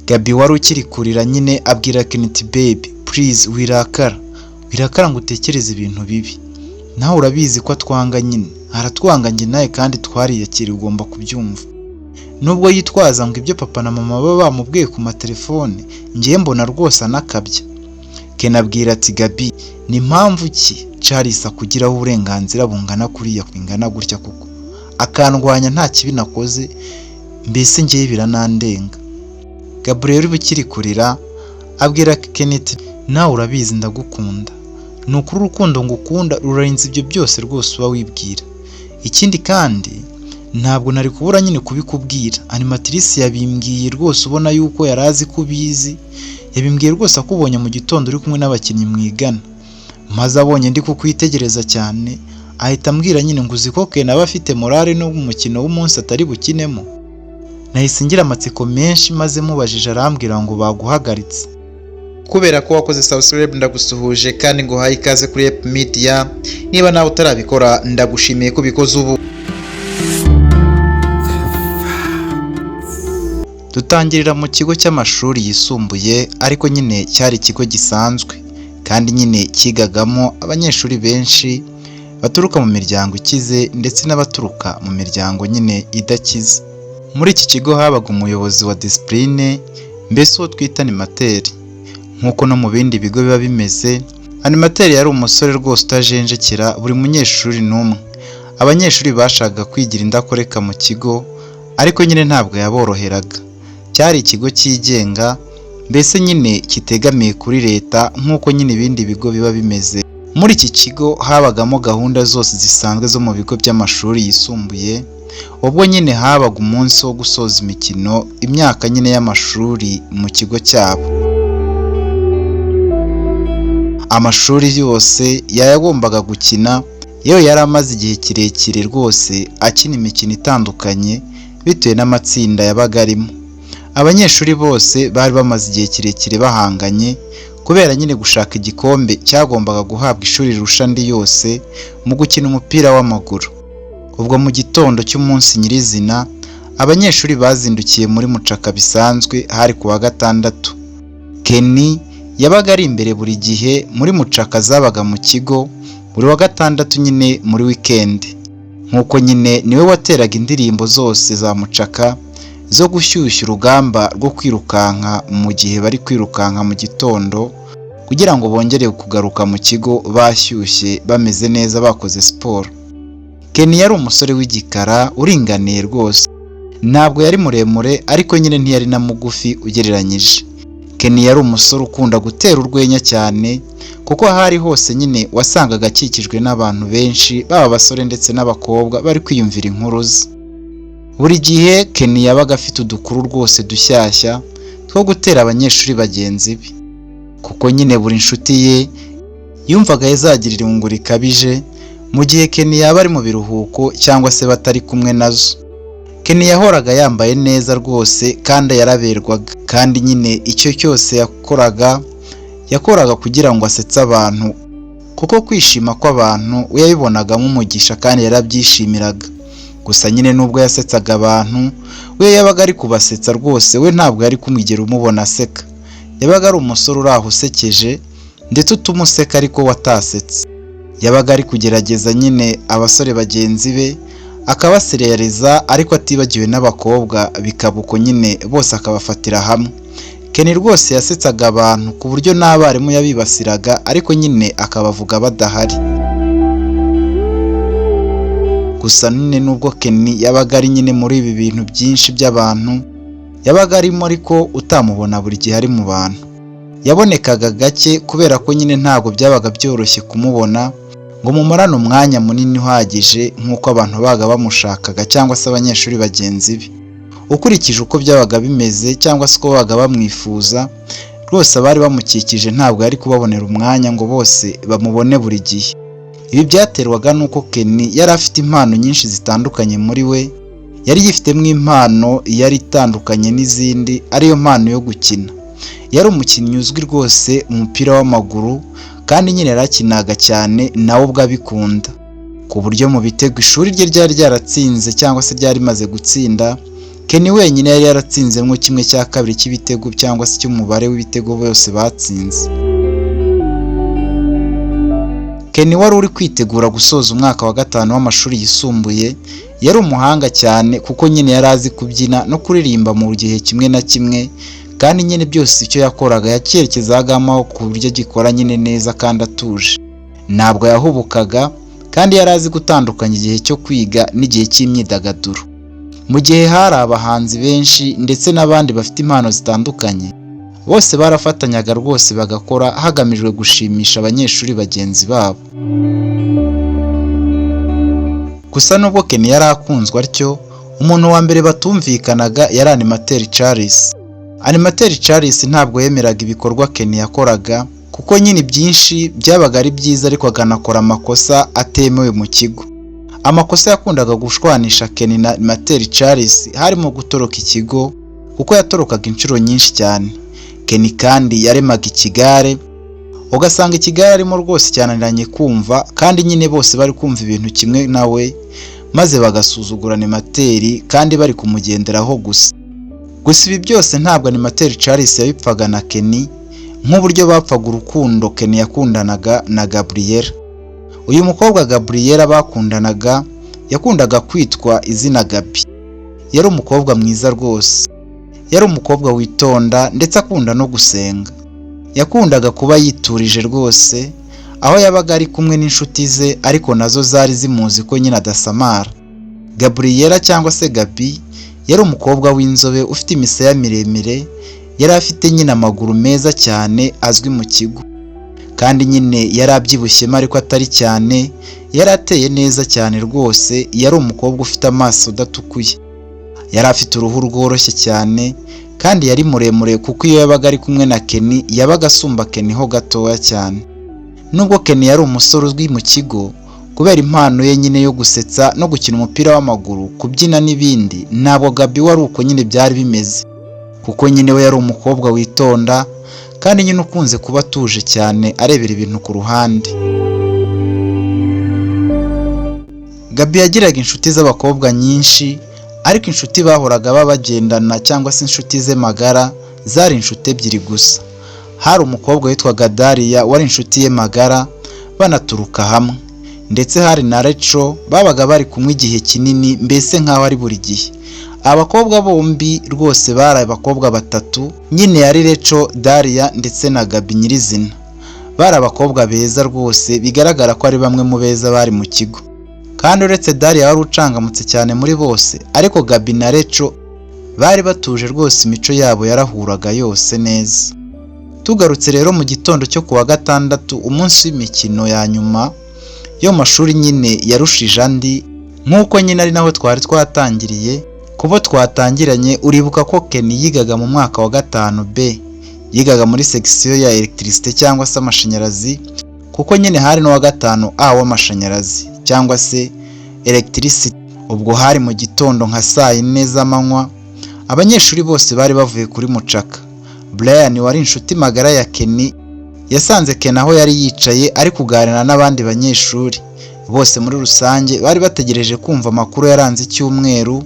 Gabi wari ukiri kurira nyine abwira Ken ati baby please wirakara ngo utekereze ibintu bibi, nawe urabizi ko atwanga nyine, aratwanga njye nawe kandi twariyakira, ugomba kubyumva. Nubwo yitwaza ngo ibyo papa na mama baba bamubwiye ku matelefone, ngiye mbona rwose anakabya. Ken abwira ati Gabi ni impamvu ki Charles akugiraho uburenganzira bungana kuriya kwingana gutya kuko akandwanya nta kibi nakoze, mbese ngiye biranandenga. Gabriel bukiri kurira abwira Ken ati nawe urabizi ndagukunda, nukuri urukundo ngukunda rurarinze ibyo byose rwose uba wibwira. Ikindi kandi ntabwo nari kubura nyine kubikubwira, animatrice yabimbwiye rwose ubona yuko yarazi kubizi, yabimbwiye rwose akubonye mu gitondo uri kumwe n'abakinnyi mwigana, maze abonye ndi kukwitegereza cyane ahita ambwira nyine ngo uzi ko Ken aba afite morale no mu mukino w'umunsi atari bukinemo. Nahise ngira amatsiko menshi maze mubajije arambwira ngo baguhagaritse. Kubera ko wakoze subscribe ndagusuhuje kandi ngo haye ikaze kuri Ep Media. Niba nawe utarabikora ndagushimiye ko bikoze ubu. Dutangirira mu kigo cy'amashuri yisumbuye ariko nyine cyari ikigo gisanzwe kandi nyine kigagamo abanyeshuri benshi baturuka mu miryango ikize ndetse n'abaturuka mu miryango nyine idakize. Muri iki kigo habaga umuyobozi wa discipline, mbese uwo twita animateri. Nkuko no mu bindi bigo biba bimeze, animateri yari umusore rwose utajenjekera buri munyeshuri n'umwe. Abanyeshuri bashakaga kwigira indakoreka mu kigo ariko nyine ntabwo yaboroheraga. Cyari ikigo cyigenga, mbese nyine kitegamiye kuri leta nkuko nyine ibindi bigo biba bimeze. Muri iki kigo habagamo gahunda zose zisanzwe zo mu bigo by'amashuri yisumbuye, ubwo nyine habaga umunsi wo gusoza imikino imyaka nyine y'amashuri mu kigo cyabo. Amashuri yose yayagombaga gukina, yewe yari amaze igihe kirekire rwose akina imikino itandukanye bitewe n'amatsinda yabaga arimo. Abanyeshuri bose bari bamaze igihe kirekire bahanganye kubera nyine gushaka igikombe cyagombaga guhabwa ishuri rirusha andi yose mu gukina umupira w'amaguru. Ubwo mu gitondo cy'umunsi nyirizina abanyeshuri bazindukiye muri mucaka bisanzwe hari ku wa gatandatu. Ken yabaga ari imbere buri gihe muri mucaka zabaga mu kigo buri wa gatandatu nyine muri weekend. Nkuko nyine niwe wateraga indirimbo zose za mucaka zo gushyushya urugamba rwo kwirukanka mu gihe bari kwirukanka mu gitondo kugira ngo bongere kugaruka mu kigo bashyushye bameze neza bakoze siporo. Ken yari umusore w'igikara uringaniye rwose, ntabwo yari muremure ariko nyine ntiyari na mugufi ugereranyije. Ken yari umusore ukunda gutera urwenya cyane kuko ahari hose nyine wasangaga akikijwe n'abantu benshi baba abasore ndetse n'abakobwa bari kwiyumvira inkuru ze. Buri gihe Ken yabaga afite udukuru rwose dushyashya two gutera abanyeshuri bagenzi be, kuko nyine buri nshuti ye yumvaga yazagirira irungu rikabije mu gihe Ken yaba ari mu biruhuko cyangwa se batari kumwe nazo. Ken yahoraga yambaye neza rwose kandi yaraberwaga, kandi nyine icyo cyose yakoraga kugira ngo asetse abantu, kuko kwishima kw'abantu we yabibonagamo umugisha kandi yarabyishimiraga. Gusa nyine nubwo yasetsaga abantu, we yabaga ari kubasetsa rwose, we ntabwo yari kumwigera umubona aseka. Yabaga ari umusore uri aho usekeje ndetse utumuseka ariko watasetse. Yabaga ari kugerageza nyine abasore bagenzi be akabaserereza ariko atibagiwe n'abakobwa, bikaba uko nyine bose akabafatira hamwe. Ken rwose yasetsaga abantu ku buryo n'abarimu yabibasiraga ariko nyine akabavuga badahari. Gusa nyine nubwo Ken yabaga ari nyine muri ibi bintu byinshi by'abantu, yabaga arimo ariko utamubona buri gihe ari mu bantu. Yabonekaga gake kubera ko nyine ntabwo byabaga byoroshye kumubona ngo mumurane umwanya munini uhagije nk'uko abantu baga bamushakaga cyangwa se abanyeshuri bagenzi be. Ukurikije uko byabaga bimeze cyangwa se uko baga bamwifuza, rwose abari bamukikije ntabwo yari kubabonera umwanya ngo bose bamubone buri gihe. Ibi byaterwaga nuko Ken yari afite impano nyinshi zitandukanye muri we. Yari yifitemo impano yari itandukanye n'izindi, ariyo mpano yo gukina. Yari umukinnyi uzwi rwose umupira w'amaguru kandi nyine yarakinaga cyane nawe ubwo abikunda, ku buryo mu bitego ishuri rye ryari ryaratsinze cyangwa se ryari rimaze gutsinda, Ken wenyine yari yaratsinzemwo 1/2 cy'ibitego cyangwa se cy'umubare w'ibitego bose batsinze. Ken wari uri kwitegura gusoza umwaka wa 5 w'amashuri yisumbuye, yari umuhanga cyane kuko nyine yari azi kubyina no kuririmba mu gihe kimwe na kimwe, kandi nyine byose icyo yakoraga yakerekezagamo ku buryo gikora nyine neza kandi atuje. Ntabwo yahubukaga kandi yari azi gutandukanya igihe cyo kwiga n'igihe cy'imyidagaduro. Mu gihe hari abahanzi benshi ndetse n'abandi bafite impano zitandukanye, bose barafatanyaga rwose bagakora hagamijwe gushimisha abanyeshuri bagenzi babo. Gusa nubwo Ken yari akunzwe atyo, umuntu wa mbere batumvikanaga yari Animateur Charles. Animateur Charles ntabwo yemeraga ibikorwa Ken yakoraga kuko nyine byinshi byabaga ari byiza ariko akanakora amakosa atemewe mu kigo. Amakosa yakundaga gushwanisha Ken na Animateur Charles harimo gutoroka ikigo kuko yatorokaga inshuro nyinshi cyane. Ken kandi yaremaga ikigare, ugasanga ikigare arimo rwose cyananiranye kumva, kandi nyine bose bari kumva ibintu kimwe nawe, maze bagasuzugura Animateur kandi bari kumugenderaho gusa. Gusa ibi byose ntabwo Animateur Charles yabipfaga na Ken, nk'uburyo bapfaga urukundo Ken yakundanaga na Gabriella. Uyu mukobwa Gabriella bakundanaga yakundaga kwitwa izina Gabi. Yari umukobwa mwiza rwose. Yari umukobwa witonda ndetse akunda no gusenga. Yakundaga kuba yiturije rwose, aho yabaga ari kumwe n'inshuti ze ariko nazo zari zimuzi ko nyine adasamara. Gabriella cyangwa se Gabi yari umukobwa w'inzobe ufite imisaya miremire, yari afite nyine amaguru meza cyane azwi mu kigo. Kandi nyine yari abyibushye ariko atari cyane, yari ateye neza cyane rwose, yari umukobwa ufite amaso adatukuye. Yari afite uruhu rworoshye cyane kandi yari muremure kuko iyo yabaga ari kumwe na Ken yabaga asumba Ken ho gatoya cyane. Nubwo Ken yari umusore uzwi mu kigo kubera impano ye nyine yo gusetsa no gukina umupira w'amaguru, kubyina n'ibindi, ntabwo Gabi wari uko nyine byari bimeze, kuko nyine we yari umukobwa witonda kandi nyine ukunze kuba atuje cyane arebera ibintu ku ruhande. Gabi yagiraga inshuti z'abakobwa nyinshi, ariko inshuti bahoraga bagendana cyangwa se inshuti ze magara zari inshuti ebyiri gusa. Hari umukobwa witwaga Daria wari inshuti ye magara, banaturuka hamwe, ndetse hari na Rachel babaga bari kumwe igihe kinini, mbese nk'aho ari buri gihe. Abakobwa bombi rwose bari abakobwa batatu, nyine yari Rachel, Daria ndetse na Gabi nyirizina. Bari abakobwa beza rwose, bigaragara ko ari bamwe mu beza bari mu kigo. Kandi uretse Daria wari ucangamutse cyane muri bose, ariko Gabi na Rachel bari batuje rwose, imico yabo yarahuraga yose neza. Tugarutse rero mu gitondo cyo kuwa 6, umunsi w'imikino ya nyuma yo mashuri nyine yarushije andi, nk'uko nyine ari naho twari twatangiriye. Kubo twatangiranye, uribuka ko Ken yigaga mu mwaka wa 5B, yigaga muri section ya electricité cyangwa se amashanyarazi, kuko nyine hari no wa 5A w'amashanyarazi cyangwa se electricity. Ubwo hari mu gitondo nka saa 4 z'amanywa, abanyeshuri bose bari bavuye kuri mucaka. Brian wari inshuti magara ya Ken yasanze Ken aho yari yicaye ari kuganira n'abandi banyeshuri. Bose muri rusange bari bategereje kumva amakuru yaranze icyumweru,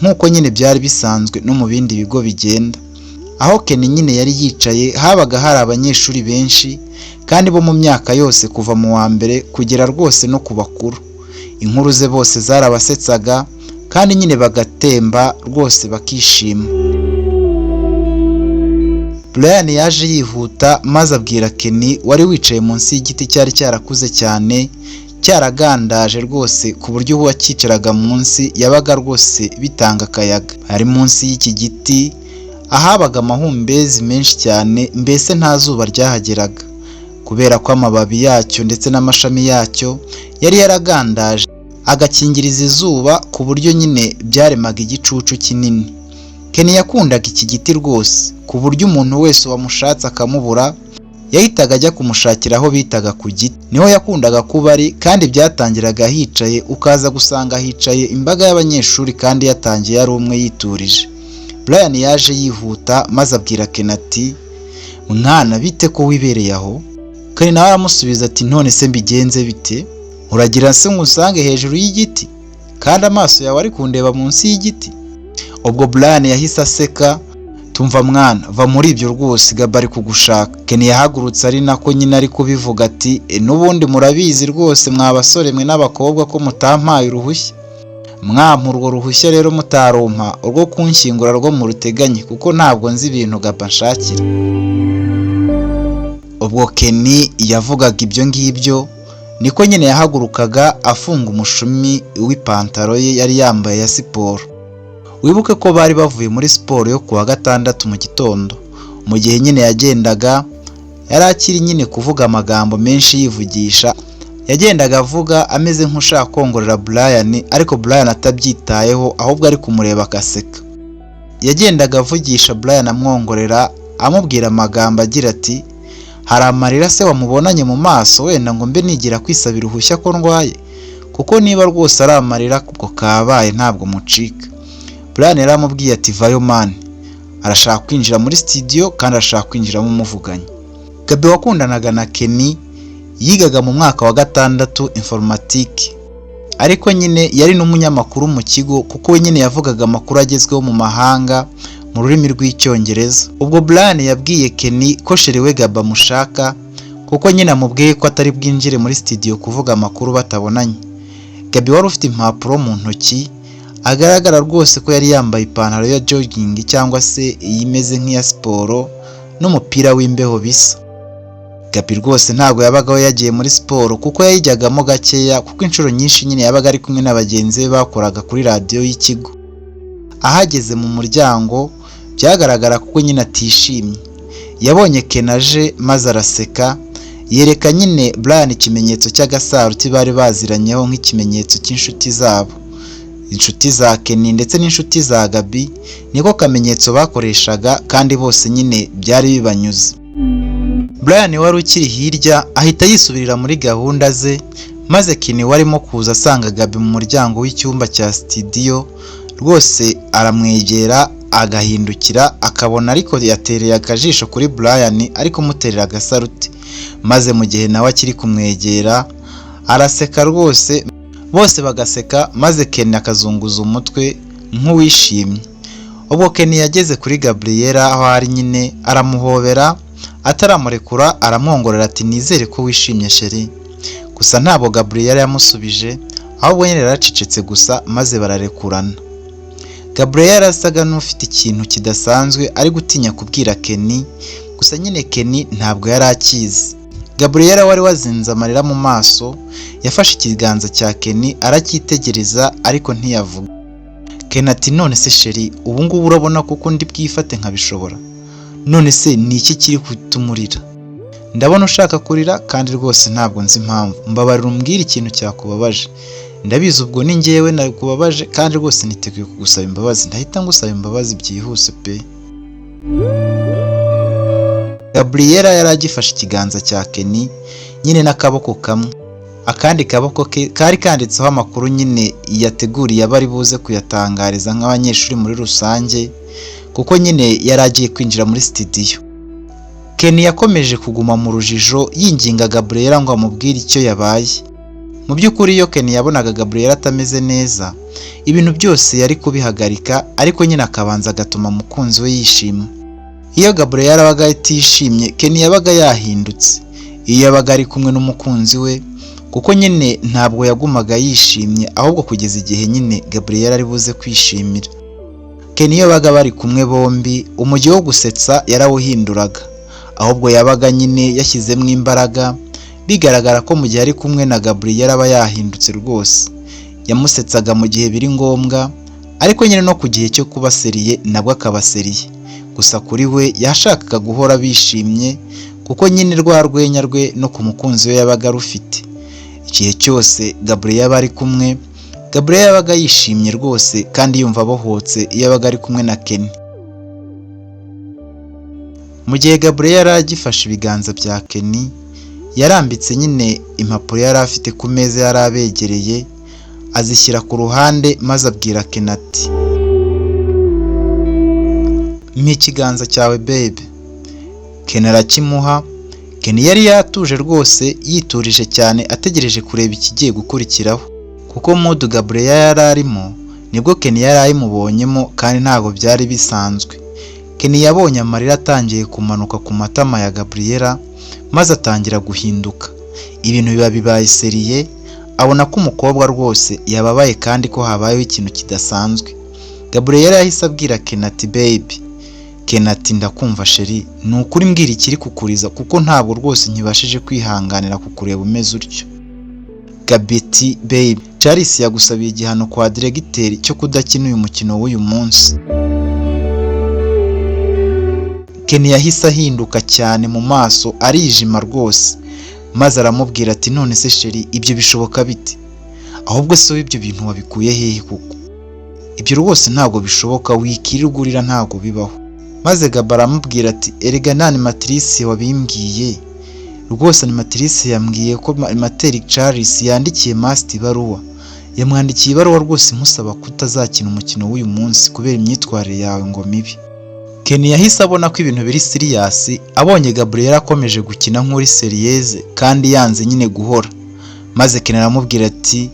nk'uko nyine byari bisanzwe no mu bindi bigo bigenda. Aho Ken nyine yari yicaye habaga hari abanyeshuri benshi, kandi bo mu myaka yose kuva mu wa mbere kugera rwose no ku bakuru. Inkuru ze bose zarabasetsaga kandi nyine bagatemba rwose bakishima. Brian yaje yihuta maze abwira Ken wari wicaye munsi y'igiti cyari cyarakuze cyane, cyaragandaje rwose ku buryo uwakicaraga munsi yabaga rwose bitanga akayaga. Ari munsi y'iki giti ahabaga amahumbezi menshi cyane, mbese nta zuba ryahageraga kubera ko amababi yacyo ndetse n'amashami yacyo yari yaragandaje agakingiriza izuba, ku buryo nyine byaremaga igicucu kinini. Ken yakundaga iki giti rwose ku buryo umuntu wese wamushatse akamubura yahitaga ajya kumushakira aho bitaga ku giti. Niho yakundaga kuba ari, kandi byatangiraga hicaye, ukaza gusanga hicaye imbaga y'abanyeshuri kandi yatangiye ari umwe yiturije. Brian yaje yihuta maze abwira Ken ati, "Mwana bite ko wibereye aho?" Ken nawe aramusubiza ati, "None se mbigenze bite? Uragira se ngusange hejuru y'igiti kandi amaso yawe ari kundeba munsi y'igiti?" Ubwo Brian yahise aseka, tumva mwana va muri ibyo rwose Gaby ari kugushaka. Ken yahagurutse ari nako nyine ari kubivuga ati n'ubundi murabizi rwose mwa basore mwe n'abakobwa ko mutampaye uruhushya. Mwampa urwo ruhushya rero mutarumpa urwo kunshyingura rwo mu ruteganye kuko ntabwo nzi ibintu Gaby nshakira. Ubwo Ken yavugaga ibyo ngibyo niko nyine yahagurukaga afunga umushumi w'ipantaro ye yari yambaye ya siporo. Wibuke ko bari bavuye muri siporo yo kuwa gatandatu mu gitondo. Mu gihe nyine yagendaga yari akiri nyine kuvuga amagambo menshi yivugisha, yagendaga avuga ameze nk'ushaka kongorera Brian ariko Brian atabyitayeho ahubwo ari kumureba akaseka. Yagendaga avugisha Brian amwongorera amubwira amagambo agira ati hari amarira se wamubonanye mu maso wenda ngo mbe nigira kwisabira uruhushya ko ndwaye, kuko niba rwose ari amarira kubwo kabaye ntabwo mucika. Brian yaramubwiye ati vayo man, arashaka kwinjira muri studio kandi arashaka kwinjiramo umuvuganye. Gaby wakundanaga na Ken yigaga mu mwaka wa gatandatu informatique, ariko nyine yari n'umunyamakuru mu kigo kuko we nyine yavugaga amakuru agezweho mu mahanga mu rurimi rw'icyongereza. Ubwo Brian yabwiye Ken ko sheri we Gaby amushaka kuko nyine amubwiye ko atari bwinjire muri studio kuvuga amakuru batabonanye. Gaby wari ufite impapuro mu ntoki, agaragara rwose ko yari yambaye ipantaro ya jogging cyangwa se imeze nk'iya siporo n'umupira w'imbeho bisa. Gaby rwose ntabwo yabagaho yagiye muri siporo kuko yayijyagamo gakeya kuko inshuro nyinshi nyine yabaga ari kumwe n'abagenzi be bakoraga kuri radio y'ikigo. Ahageze mu muryango byagaragara kuko nyine atishimye. Yabonye Ken aje maze araseka, yereka nyine Brian ikimenyetso cy'agasaruti bari baziranyeho nk'ikimenyetso cy'inshuti zabo. Inshuti za Ken ndetse n'inshuti za Gaby niko kamenyetso bakoreshaga kandi bose nyine byari bibanyuze. Brian wari ukiri hirya ahita yisubirira muri gahunda ze, maze Ken warimo kuza asanga Gaby mu muryango w'icyumba cya studio rwose aramwegera agahindukira akabona ariko yatereye akajisho kuri Brian ariko muterera agasaruti, maze mu gihe nawe akiri kumwegera araseka rwose, bose bagaseka maze Ken akazunguza umutwe nk'uwishimye. Ubwo Ken yageze kuri Gabriella aho ari nyine aramuhobera, ataramurekura aramwongorera ati nizere ko wishimye sheri. Gusa ntabwo Gabriella yamusubije ahubwo nyine yaracecetse gusa maze bararekurana. Gabriella yasaga n'ufite ikintu kidasanzwe ari gutinya kubwira Ken, gusa nyine Ken ntabwo yari akizi. Gabriella wari wazinze amarira mu maso yafashe ikiganza cya Ken aracyitegereza ariko ntiyavuga. Ken ati none se sheri ubu ngubu urabona kuko ndi bwifate nkabishobora? None se ni iki kiri kutumurira? Ndabona ushaka kurira kandi rwose ntabwo nzi impamvu. Mbabarira umbwire ikintu cyakubabaje. Ndabizi ubwo ni njyewe nakubabaje kandi rwose niteguye kugusaba imbabazi. Ndahita ngusaba imbabazi byihuse pe. Gabriella yari agifashe ikiganza cya Ken nyine n'akaboko kamwe. Akandi kaboko ke kari kanditseho amakuru nyine yateguriye abari buze kuyatangariza nk'abanyeshuri muri rusange kuko nyine yari agiye kwinjira muri studio. Ken yakomeje kuguma mu rujijo yinginga Gabriella ngo amubwire icyo yabaye. Mu by'ukuri iyo Ken yabonaga Gabriella atameze neza, ibintu byose yari kubihagarika ariko nyine akabanza agatuma umukunzi we yishima. Iyo Gabriella yabaga atishimye, Ken yabaga yahindutse. Iyo yabaga ari kumwe n'umukunzi we kuko nyine ntabwo yagumaga yishimye ahubwo kugeza igihe nyine Gabriella ari buze kwishimira. Ken iyo baga bari kumwe bombi umujyi wo gusetsa yarawuhinduraga, ahubwo yabaga nyine yashyizemo imbaraga, bigaragara ko mu gihe ari kumwe na Gabriella aba yahindutse rwose. Yamusetsaga mu gihe biri ngombwa ariko nyine no ku gihe cyo kuba seriye nabwo akaba seriye. Gusa kuri we yashakaga guhora bishimye kuko nyine rwa rwenya rwe no ku mukunzi we yabaga rufite. Igihe cyose Gabriella bari kumwe, Gabriella yabaga yishimye rwose kandi yumva abohotse iyo yabaga ari kumwe na Ken. Mu gihe Gabriella agifashe ibiganza bya Ken, yarambitse nyine impapuro yari afite ku meza yari abegereye, azishyira ku ruhande maze abwira Ken ati mpa ikiganza cyawe babe. Ken arakimuha. Ken yari yatuje rwose yiturije cyane ategereje kureba ikigiye gukurikiraho kuko mood Gabriella yari arimo nibwo Kenny yari ayimubonyemo kandi ntabwo byari bisanzwe. Kenny yabonye amarira atangiye kumanuka ku matama ya Gabriella maze atangira guhinduka. Ibintu biba bibaye seriye, abona ko umukobwa rwose yababaye kandi ko habayeho ikintu kidasanzwe. Gabriella yahise abwira Kenny ati baby. Kenny ati ndakumva sheri, ni ukuri mbwira ikiri kukuriza kuko ntabwo rwose nkibashije kwihanganira kukureba umeze utyo. Gabeti baby, Charles yagusabiye igihano kwa diregiteri cyo kudakina uyu mukino w'uyu munsi. Kenny yahise ahinduka cyane mu maso, arijima rwose, maze aramubwira ati none se sheri, ibyo bishoboka bite? Ahubwo se ibyo bintu wabikuye hehe kuko? Ibyo rwose ntabwo bishoboka, wikirirugurira ntabwo bibaho. Maze Gaba aramubwira ati erega na animatrice wabimbwiye. Rwose animatrice yambwiye ko animateri Charles yandikiye Master ibaruwa. Yamwandikiye ibaruwa rwose musaba kutazakina umukino w'uyu munsi kubera imyitwarire yawe ngo mibi. Kenny yahise abona ko ibintu biri serious, abonye Gabriella akomeje gukina nk'uri serieuse kandi yanze nyine guhora. Maze Kenny aramubwira ati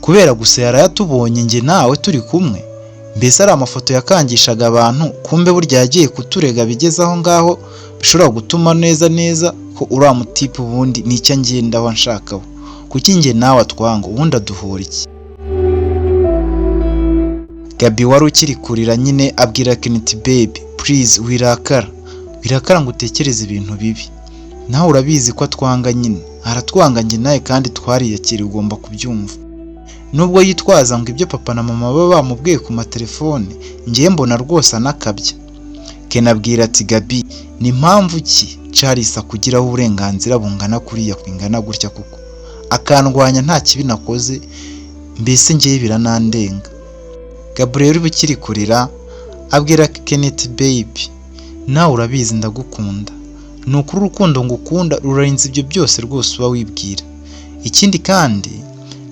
kubera gusa yarayatubonye nge nawe turi kumwe. Mbese ari amafoto yakangishaga abantu, kumbe burya yagiye kuturega bigeze aho ngaho bishobora gutuma neza ko uri amutipe ubundi nicyo ngenda aho nshakaho. Kuki nge nawe atwanga ubundi aduhora iki? Gabi wari ukiri kurira nyine abwira Kenny ati baby please wirakara ngo utekereze ibintu bibi. Nawe urabizi ko atwanga nyine, aratwanga nge nawe kandi twariyakira, ugomba kubyumva. Nubwo yitwaza ngo ibyo papa na mama baba bamubwiye ku matelefone, ngiye mbona rwose anakabya. Kenny abwira ati Gabi, ni mpamvu ki Charles akugiraho uburenganzira bungana kuriya kwingana gutya kuko akandwanya nta kibi nakoze, mbese ngiye biranandenga. Gabriel bukiri kurira abwira Kenny ati baby, nawe urabizi ndagukunda. Nukuri urukundo ngukunda rurarinze ibyo byose rwose uba wibwira. Ikindi kandi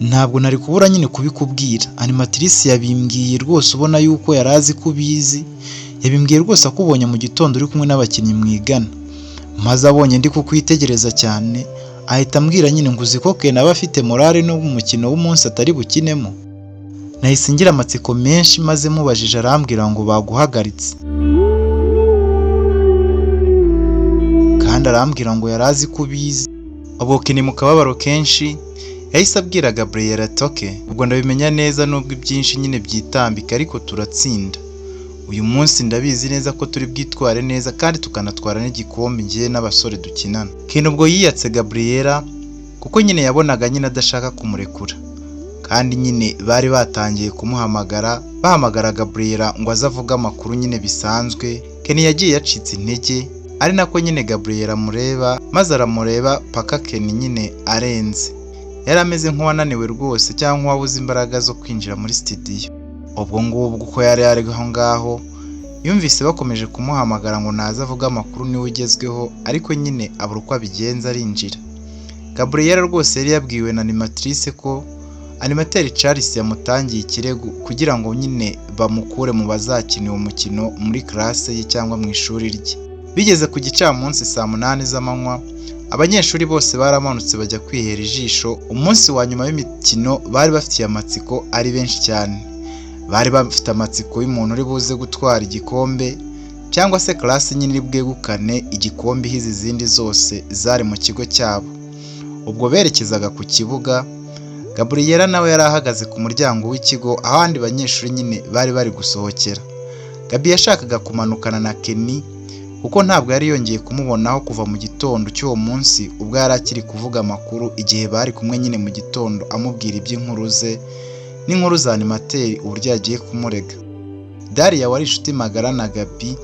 ntabwo nari kubura nyine kubikubwira. Animatrice yabimbwiye rwose ubona yuko yarazi kubizi. Yabimbwiye rwose akubonye mu gitondo uri kumwe n'abakinnyi mwigana. Maze abonye ndi kukwitegereza cyane, ahita ambwira nyine ngo uzi ko Kenny aba afite morale no mu mukino w'umunsi atari bukinemo. Nahise ngira amatsiko menshi maze mubajije arambwira ngo baguhagaritse. Kandi arambwira ngo yarazi kubizi. Abo Kenny mu kababaro kenshi yahise abwira Gabriella ati ubwo ndabimenya neza nubwo ibyinshi nyine byitambika ariko turatsinda. Uyu munsi ndabizi neza ko turi bwitware neza kandi tukanatwara n'igikombe ngiye n'abasore dukinana. Kenny ubwo yiyatse Gabriella kuko nyine yabonaga nyine adashaka kumurekura. Kandi nyine bari batangiye bahamagara Gabriella ngo azavuga amakuru nyine bisanzwe. Kenny yagiye yacitse intege, ari nako nyine Gabriella amureba, maze aramureba paka Kenny nyine arenze. Yari ameze nk'uwananiwe rwose cyangwa nk'uwabuze imbaraga zo kwinjira muri studio. Ubwo ngubwo uko yari aho ngaho yumvise bakomeje kumuhamagara ngo naza avuga amakuru niwe ugezweho, ariko nyine abura uko abigenza arinjira. Gabriella rwose yari yabwiwe na animatrice ko animateri Charles yamutangiye ikirego kugira ngo nyine bamukure mu bazakina uwo mukino muri classe ye cyangwa mu ishuri rye. Bigeze ku gicamunsi saa 8 z'amanywa, abanyeshuri bose baramanutse bajya kwihera ijisho. Umunsi wa nyuma w'imikino bari bafitiye amatsiko ari benshi cyane. Bari bafite amatsiko y'umuntu uri buze gutwara igikombe cyangwa se classe nyine iri bwegukane igikombe hizi zindi zose zari mu kigo cyabo. Ubwo berekezaga ku kibuga, Gabriella nawe yari ahagaze ku muryango w'ikigo aho abandi banyeshuri nyine bari gusohokera. Gabi yashakaga kumanukana na Kenny kuko ntabwo yari yongeye kumubonaho kuva mu gitondo cy'uwo munsi ubwo yari akiri kuvuga amakuru igihe bari kumwe nyine mu gitondo amubwira iby'inkuru ze n'inkuru za animateri uburyo yagiye kumurega. Daria wari inshuti magara na Gabi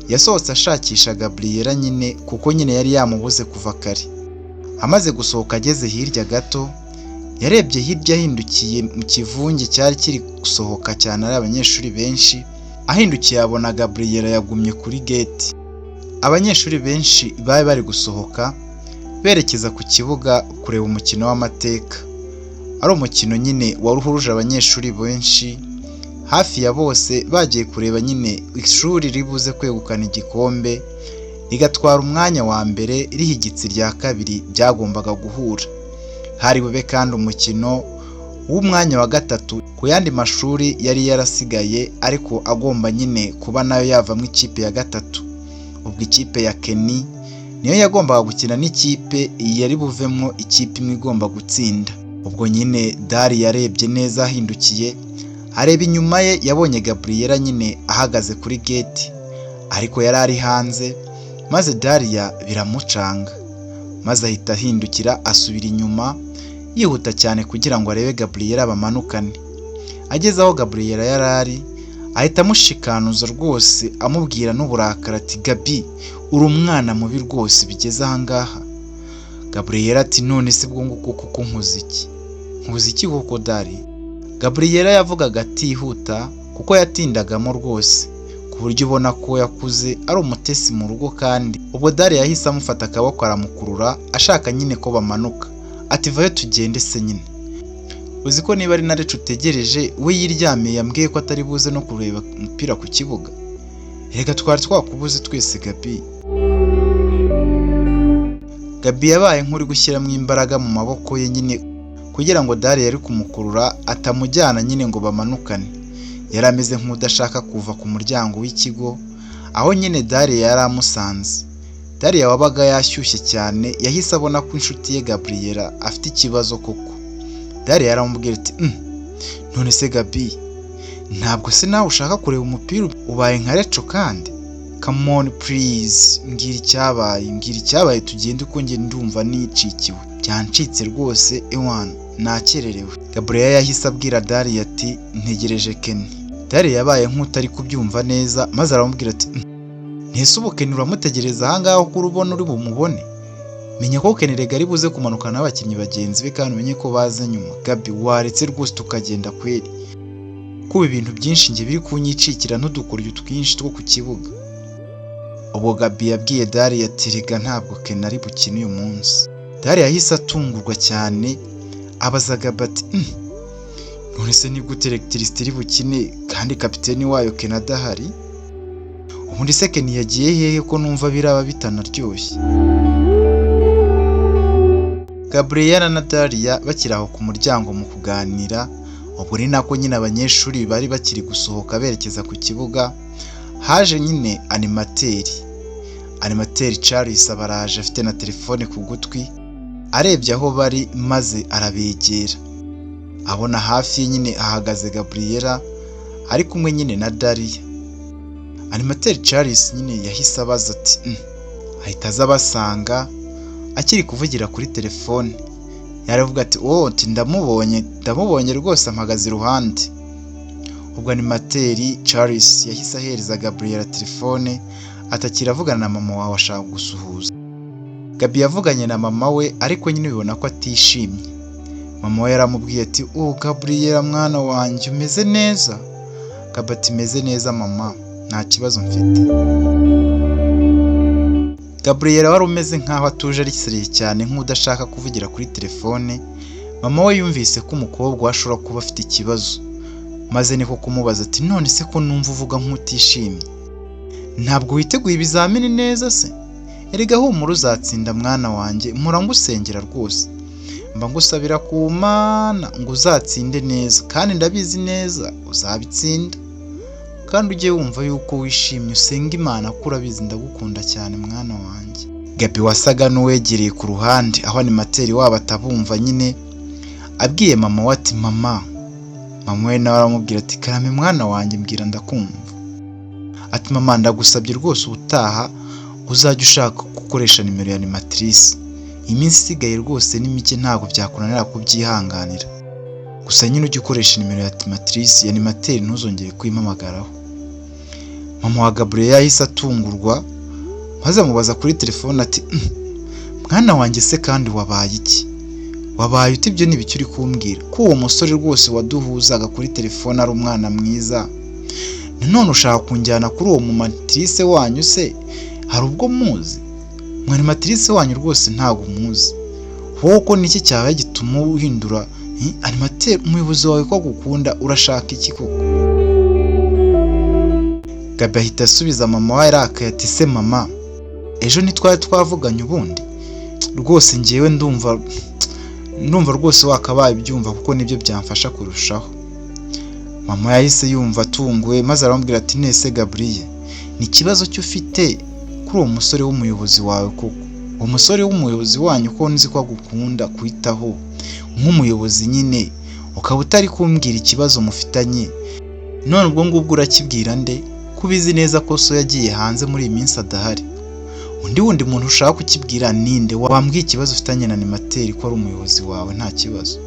yasohotse ashakisha Gabriella nyine kuko nyine yari yamubuze kuva kare. Amaze gusohoka ageze hirya gato, yarebye hirya ahindukiye mu kivunge cyari kiri gusohoka cyane ari abanyeshuri benshi. Ahindukiye abona Gabriella yagumye kuri gate. Abanyeshuri benshi bari gusohoka berekeza ku kibuga kureba umukino w'amateka. Ari umukino nyine waruhuruje abanyeshuri benshi, hafi ya bose bagiye kureba nyine ishuri ribuze kwegukana igikombe rigatwara umwanya wa mbere rihigitse rya kabiri byagombaga guhura. Hari bube kandi umukino w'umwanya wa gatatu ku yandi mashuri yari yarasigaye ariko agomba nyine kuba nayo yavamo ikipe ya gatatu. Ubwo ikipe ya Kenny niyo yagombaga gukina n'ikipe yari buvemo ikipe imwe igomba gutsinda. Ubwo nyine Daria yarebye neza ahindukiye areba inyuma ye, yabonye Gabriella nyine ahagaze kuri gate ariko yari ari hanze, maze Daria biramucanga, maze ahita ahindukira asubira inyuma yihuta cyane kugira ngo arebe Gabriella bamanukane. Ageze aho Gabriella yari ari ahita amushikanuza rwose amubwira n'uburakari ati Gabi uri umwana mubi rwose bigeze ahangaha. Gabriella ati none se bwo nguko kuko nkuze iki koko Daria? Gabriella yavugaga atihuta kuko yatindagamo rwose ku buryo ubona ko yakuze ari umutesi mu rugo. Kandi ubwo Daria yahise amufata akaboko aramukurura ashaka nyine ko bamanuka, ati vayo tugende se nyine. Uzi ko niba ari na Recu utegereje we yiryamiye yambwiye ko atari buze no kureba umupira ku kibuga. Reka twari twakubuze twese Gabi. Gabi yabaye nk'uri gushyiramo imbaraga mu maboko ye nyine kugira ngo Daria yari kumukurura atamujyana nyine ngo bamanukane. Yari ameze nk'udashaka kuva ku muryango w'ikigo aho nyine Daria yari amusanze. Daria wabaga yashyushye cyane yahise abona ko inshuti ye Gabriella afite ikibazo koko. Daria yaramubwira ati none se Gabi ntabwo se nawe ushaka kureba umupira ubaye nka Reco kandi? Come on please, mbwira icyabaye tugende uko nge ndumva nicikiwe, byancitse rwose ewana nakererewe. Gabriella yahise abwira Daria ati ntegereje Kenny. Daria yabaye nk'utari kubyumva neza maze aramubwira ati ntese ubu Kenny uramutegereza ahangaho ko urubona uri bumubone? Menya ko Kenny rega ari buze kumanukana n'abakinnyi bagenzi be kandi umenye ko baza nyuma. Gabi waretse rwose tukagenda kweri, kuba ibintu byinshi nge biri kunyicikira n'udukoryo twinshi two ku kibuga. Ubwo Gabi yabwiye Daria ati rega ntabwo Kenny ari bukine uyu munsi. Daria yahise atungurwa cyane abaza Gabi ati none se ni gute electricity iri bukine kandi kapiteni wayo Kenny adahari? Ubundi se Kenny yagiye hehe ko numva biraba bitanaryoshye? Gabriella na Daria bakiri aho ku muryango mu kuganira, ubwo ni nako nyine abanyeshuri bari bakiri gusohoka berekeza ku kibuga. Haje nyine animateri Charles abaraje afite na telefone ku gutwi, arebye aho bari maze arabegera, abona hafi nyine ahagaze Gabriella ari kumwe nyine na Daria. Animateri Charles nyine yahise abaza ati ahita aza abasanga akiri kuvugira kuri telefone. Yaravuga ati ndamubonye rwose ampagaze iruhande. Ubwo animateri Charles yahise ahereza Gabriella telefone atakira avugana na mama wawe ashaka gusuhuza. Gabi yavuganye na mama we ariko nyine bibona ko atishimye. Mama we yaramubwiye ati Gabriella mwana wanjye umeze neza? Gabi ati meze neza mama, nta kibazo mfite. Gabriella wari umeze nkaho atuje ari seriye cyane nk'udashaka kuvugira kuri telefone. Mama we yumvise ko umukobwa we ashobora kuba afite ikibazo, maze niko kumubaza ati none se ko numva uvuga nk'utishimye, ntabwo witeguye ibizamini neza se? Erega humura uzatsinda mwana wanjye, mpora ngusengera rwose, mba ngusabira ku Mana ngo uzatsinde neza kandi ndabizi neza uzabitsinda, kandi ujye wumva yuko wishimye usenga Imana ko urabizi ndagukunda cyane mwana wanjye. Gabi wasaga n'uwegereye ku ruhande aho animateri wabo atabumva nyine abwiye mama we ati mama we nawe aramubwira ati karame mwana wanjye mbwira ndakumva. Ati mama ndagusabye rwose ubutaha uzajya ushaka gukoresha nimero ya animatrice, iminsi isigaye rwose ni mike ntabwo byakunanira kubyihanganira, gusa nyine ujye ukoresha nimero ya animatrice ya animateri ntuzongere kuyimpamagaraho. Mama wa Gabriella yahise atungurwa maze amubaza kuri telefone ati mwana wanjye se kandi wabaye iki? Wabaye ute? Ibyo n'ibiki uri kumbwira ko uwo musore rwose waduhuzaga kuri telefone ari umwana mwiza, none ushaka kunjyana kuri uwo animatrice wanyu se? Hari ubwo muzi? Animatrice wanyu rwose ntabwo muzi, wowe ko niki cyabaye gituma uhindura animateri? Umuyobozi wawe ko agukunda urashaka iki koko? Gabi ahita asubiza mama we arakaye ati se mama ejo ntitwari twavuganye ubundi? Rwose ngewe ndumva ndumva rwose wakabaye byumva kuko nibyo byamfasha kurushaho. Mama yahise yumva atunguwe maze aramubwira ati nese Gabriel, ni ikibazo cyo ufite kuri uwo musore w'umuyobozi wawe koko? Uwo musore w'umuyobozi wanyu ko nzi ko agukunda kwitaho nk'umuyobozi nyine, ukaba utari kumbwira ikibazo mufitanye, none ubwo ngubwo urakibwira nde? Kubizi neza ko so yagiye hanze muri iyi minsi adahari. Wundi muntu ushaka kukibwira ninde? Wambwiye ikibazo ufitanye na animateri ko ari umuyobozi wawe nta kibazo.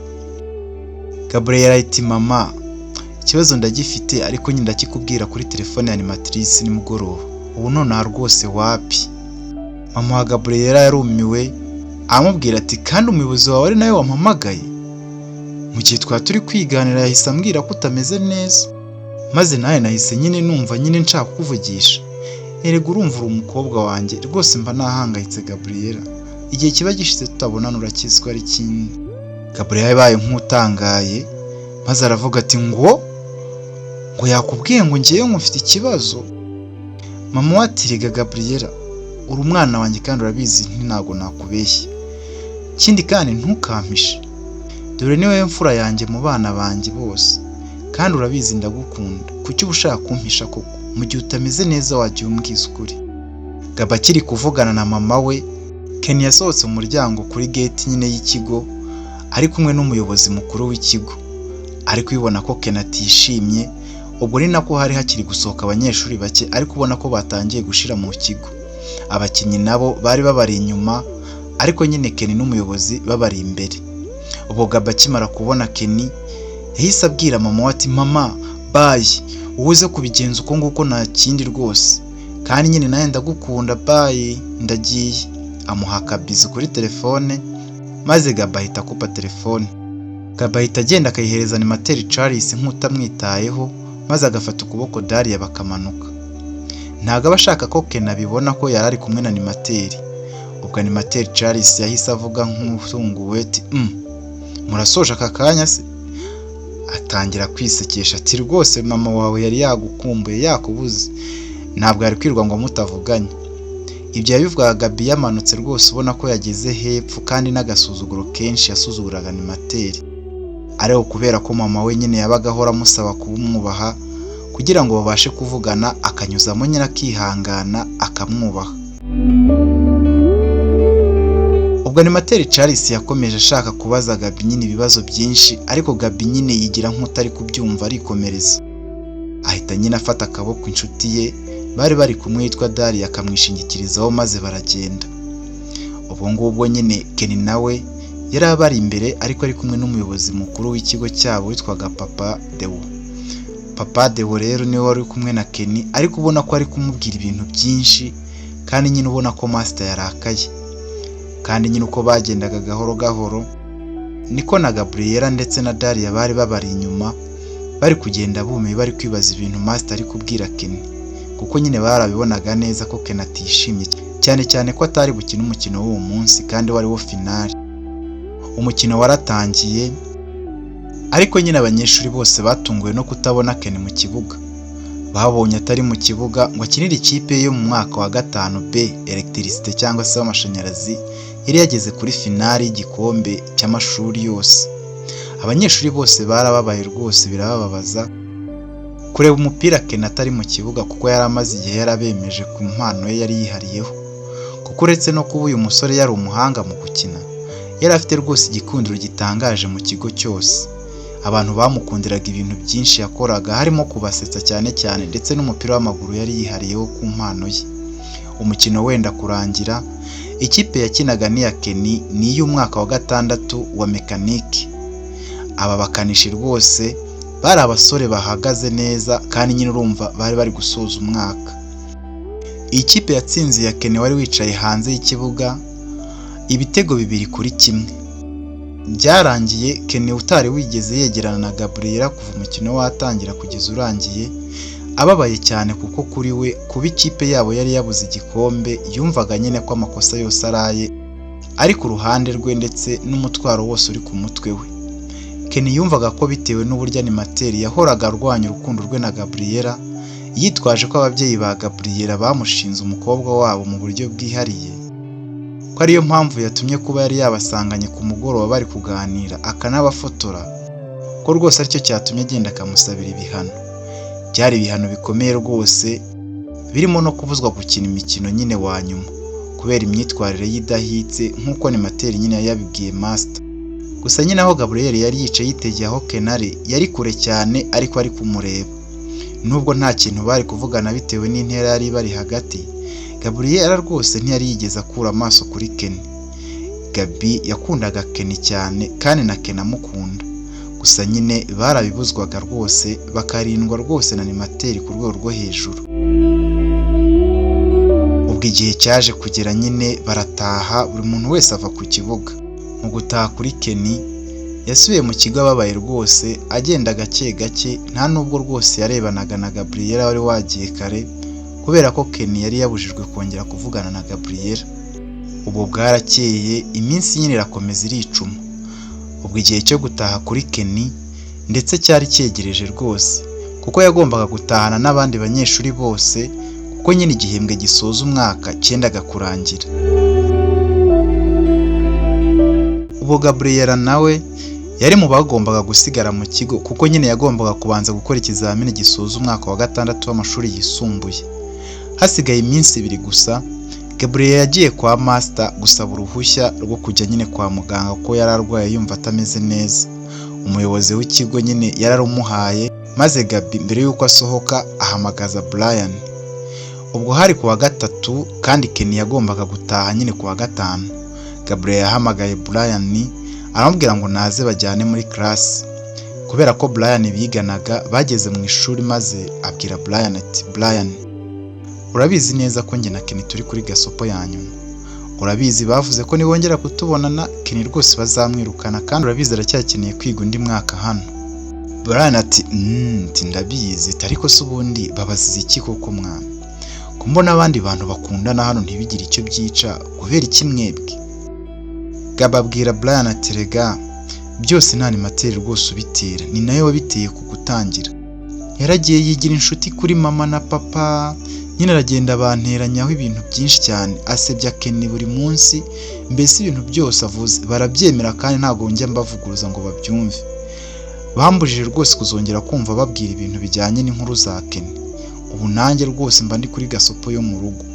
Gabriel ati mama, ikibazo ndagifite ariko nyine ndakikubwira kuri telefone ya animatrice nimugoroba. Ubu nonaha rwose wapi? Mama wa Gabriel yarumiwe amubwira ati kandi umuyobozi wawe ari nawe wampamagaye? Mu gihe turi kwiganira yahise ambwira ko utameze neza, maze nawe nahise nyine numva nyine nshaka kuvugisha. Erega urumva uri umukobwa wanjye rwose mba nahangayitse Gabriel, igihe kiba gishize tutabonana urakizi ko ari kinini. Gabriel yabaye nk'utangaye maze aravuga ati ngo yakubwiye ngo ngiye mufite ikibazo? Mama watiriga Gabriel, uri umwana wanjye kandi urabizi ntago nakubeshya, ikindi kandi ntukampishe, dore niwe mfura yanjye mu bana banjye bose kandi urabizi ndagukunda, kuki uba ushaka kumpisha koko? Mu gihe utameze neza wagiye umbwiza ukuri. Gaba akiri kuvugana na mama we, Ken yasohotse mu muryango kuri gate nyine y'ikigo ari kumwe n'umuyobozi mukuru w'ikigo. Ari kwibona ko Ken atishimye, ubwo ni nako hari hakiri gusohoka abanyeshuri bake ariko ubona ko batangiye gushira mu kigo. Abakinnyi nabo bari babari inyuma ariko nyine Ken n'umuyobozi babari imbere. Ubwo Gaba akimara kubona Ken yahise abwira mama ati mama bye, uze kubigenza uko nguko nta kindi rwose, kandi nyine nawe ndagukunda bye, ndagiye. Amuha akabizi kuri telefone maze Gaba ahita akupa telefone. Gaba ahita agenda akayihereza animateri Charles nk'utamwitayeho maze agafata ukuboko Daria bakamanuka. Ntago abashaka ko Ken abibona ko yari ari kumwe na animateri. Ubwo animateri Charles yahise avuga nk'utunguwe ati murasoje aka kanya se? Atangira kwisekesha ati rwose mama wawe yari yagukumbuye yakubuze, ntabwo yari kwirwa ngo mutavuganye. Ibyo yabivugaga Gabi yamanutse rwose ubona ko yageze hepfo kandi n'agasuzuguro kenshi yasuzuguraga animateri, ariko kubera ko mama we nyine yabaga ahora amusaba kumwubaha kugira ngo babashe kuvugana, akanyuzamo nyine akihangana akamwubaha. Ubwo animateri Charles yakomeje ashaka kubaza Gabi nyine ibibazo byinshi, ariko Gabi nyine yigira nk'utari kubyumva arikomereza. Ahita nyine afata akaboko inshuti ye bari kumwe yitwa Daria akamwishingikirizaho maze baragenda. Ubwo ngubwo nyine Ken nawe yari abari imbere ariko ari kumwe n'umuyobozi mukuru w'ikigo cyabo witwaga Papa Deo. Papa Deo rero niwe wari kumwe na Ken ariko ubona ko ari kumubwira ibintu byinshi kandi nyine ubona ko master yarakaye. Kandi nyine uko bagendaga gahoro gahoro niko na Gabriel ndetse na Daria bari babari inyuma bari kugenda bumiye bari kwibaza ibintu master ari kubwira Ken, kuko nyine barabibonaga neza ko Ken atishimye cyane ko atari gukina umukino w'uwo munsi kandi wari wo finale. Umukino waratangiye ariko nyine abanyeshuri bose batunguwe no kutabona Ken mu kibuga. Babonye atari mu kibuga ngo akinire ikipe yo mu mwaka wa 5B electricité cyangwa se amashanyarazi yari yageze kuri finale y'igikombe cy'amashuri yose. Abanyeshuri bose barababaye rwose birababaza kureba umupira Ken atari mu kibuga, kuko yari amaze igihe yarabemeje ku mpano ye yari yihariyeho, kuko uretse no kuba uyu musore yari umuhanga mu gukina, yari afite rwose igikundiro gitangaje mu kigo cyose. Abantu bamukundiraga ibintu byinshi yakoraga harimo kubasetsa cyane ndetse n'umupira w'amaguru yari yihariyeho ku mpano ye. Umukino wenda kurangira, ikipe yakinaga ni ya Ken ni y'umwaka wa 6 wa mekanike. Aba bakanishi rwose bari abasore bahagaze neza kandi nyine urumva bari gusoza umwaka. Ikipe yatsinze ya Ken wari wicaye hanze y'ikibuga ibitego 2-1. Byarangiye Ken utari wigeze yegerana na Gabriel kuva umukino watangira kugeza urangiye, ababaye cyane kuko kuri we kuba ikipe yabo yari yabuze igikombe yumvaga nyine ko amakosa yose araye ari ku ruhande rwe ndetse n'umutwaro wose uri ku mutwe we. Ken yumvaga ko bitewe n'uburyo animateri yahoraga arwanya urukundo rwe na Gabriel, yitwaje ko ababyeyi ba Gabriel bamushinze umukobwa wabo mu buryo bwihariye, ko ariyo mpamvu yatumye kuba yari yabasanganye ku mugoroba bari kuganira akanabafotora, ko rwose aricyo cyatumye agenda akamusabira ibihano. Byari ibihano bikomeye rwose, birimo no kubuzwa gukina imikino nyine wa nyuma kubera imyitwarire y'idahitse nk'uko animateri nyine yabibwiye Master. Gusa nyine aho Gabriel yari yicaye yitegeye aho Kenari yari kure cyane ariko ari kumureba. Nubwo nta kintu bari kuvugana bitewe n'intera yari bari hagati, Gabriel rwose ntiyari yigeze akura amaso kuri Ken. Gabi yakundaga Ken cyane kandi na Ken amukunda. Gusa nyine barabibuzwaga rwose, bakarindwa rwose na animateri ku rwego rwo hejuru. Ubwo igihe cyaje kugera nyine barataha, buri muntu wese ava ku kibuga. Mu gutaha kuri Ken yasubiye mu kigo ababaye rwose, agenda gake gake, nta nubwo rwose yarebanaga na Gabriel wari wagiye kare kubera ko Ken yari yabujijwe kongera kuvugana na Gabriel. Ubwo bwarakeye, iminsi nyine irakomeza iricuma. Ubwo igihe cyo gutaha kuri Ken ndetse cyari cyegereje rwose, kuko yagombaga gutahana n'abandi banyeshuri bose, kuko nyine igihembwe gisoza umwaka cyendaga kurangira. Ubwo Gabriel nawe yari mu bagombaga gusigara mu kigo, kuko nyine yagombaga kubanza gukora ikizamini gisoza umwaka wa 6 w'amashuri yisumbuye. Hasigaye iminsi 2 gusa, Gabriel yagiye kwa Master gusaba uruhushya rwo kujya nyine kwa muganga kuko yari arwaye yumva atameze neza. Umuyobozi w'ikigo nyine yararumuhaye, maze Gabi mbere yuko asohoka ahamagaza Brian. Ubwo hari ku wa 3 kandi Ken yagombaga gutaha nyine ku wa 5. Gabriel yahamagaye Brian aramubwira ngo naze bajyane muri class, kubera ko Brian biganaga bageze mu ishuri, maze abwira Brian ati, Brian, urabizi neza ko njye na Ken turi kuri gasopo ya nyuma. Urabizi bavuze ko nibongera kutubonana Ken rwose bazamwirukana, kandi urabizi aracyakeneye kwiga undi mwaka hano. Brian ati ndabizi, ariko se ubundi babazize iki koko mwana? Kumbona abandi bantu bakundana hano ntibigire icyo byica, kubera iki mwebwe? Gaba abwira Brian ati, rega byose nta animateri rwose ubitera, ni nayo wabiteye ku gutangira. Yaragiye yigira inshuti kuri mama na papa, nyine aragenda abanteranyaho ibintu byinshi cyane, asebya Ken buri munsi, mbese ibintu byose avuze barabyemera kandi ntabwo njya mbavuguruza ngo babyumve. Bambujije rwose kuzongera kumva babwira ibintu bijyanye n'inkuru za Ken. Ubu nanjye rwose mba ndi kuri gasopo yo mu rugo.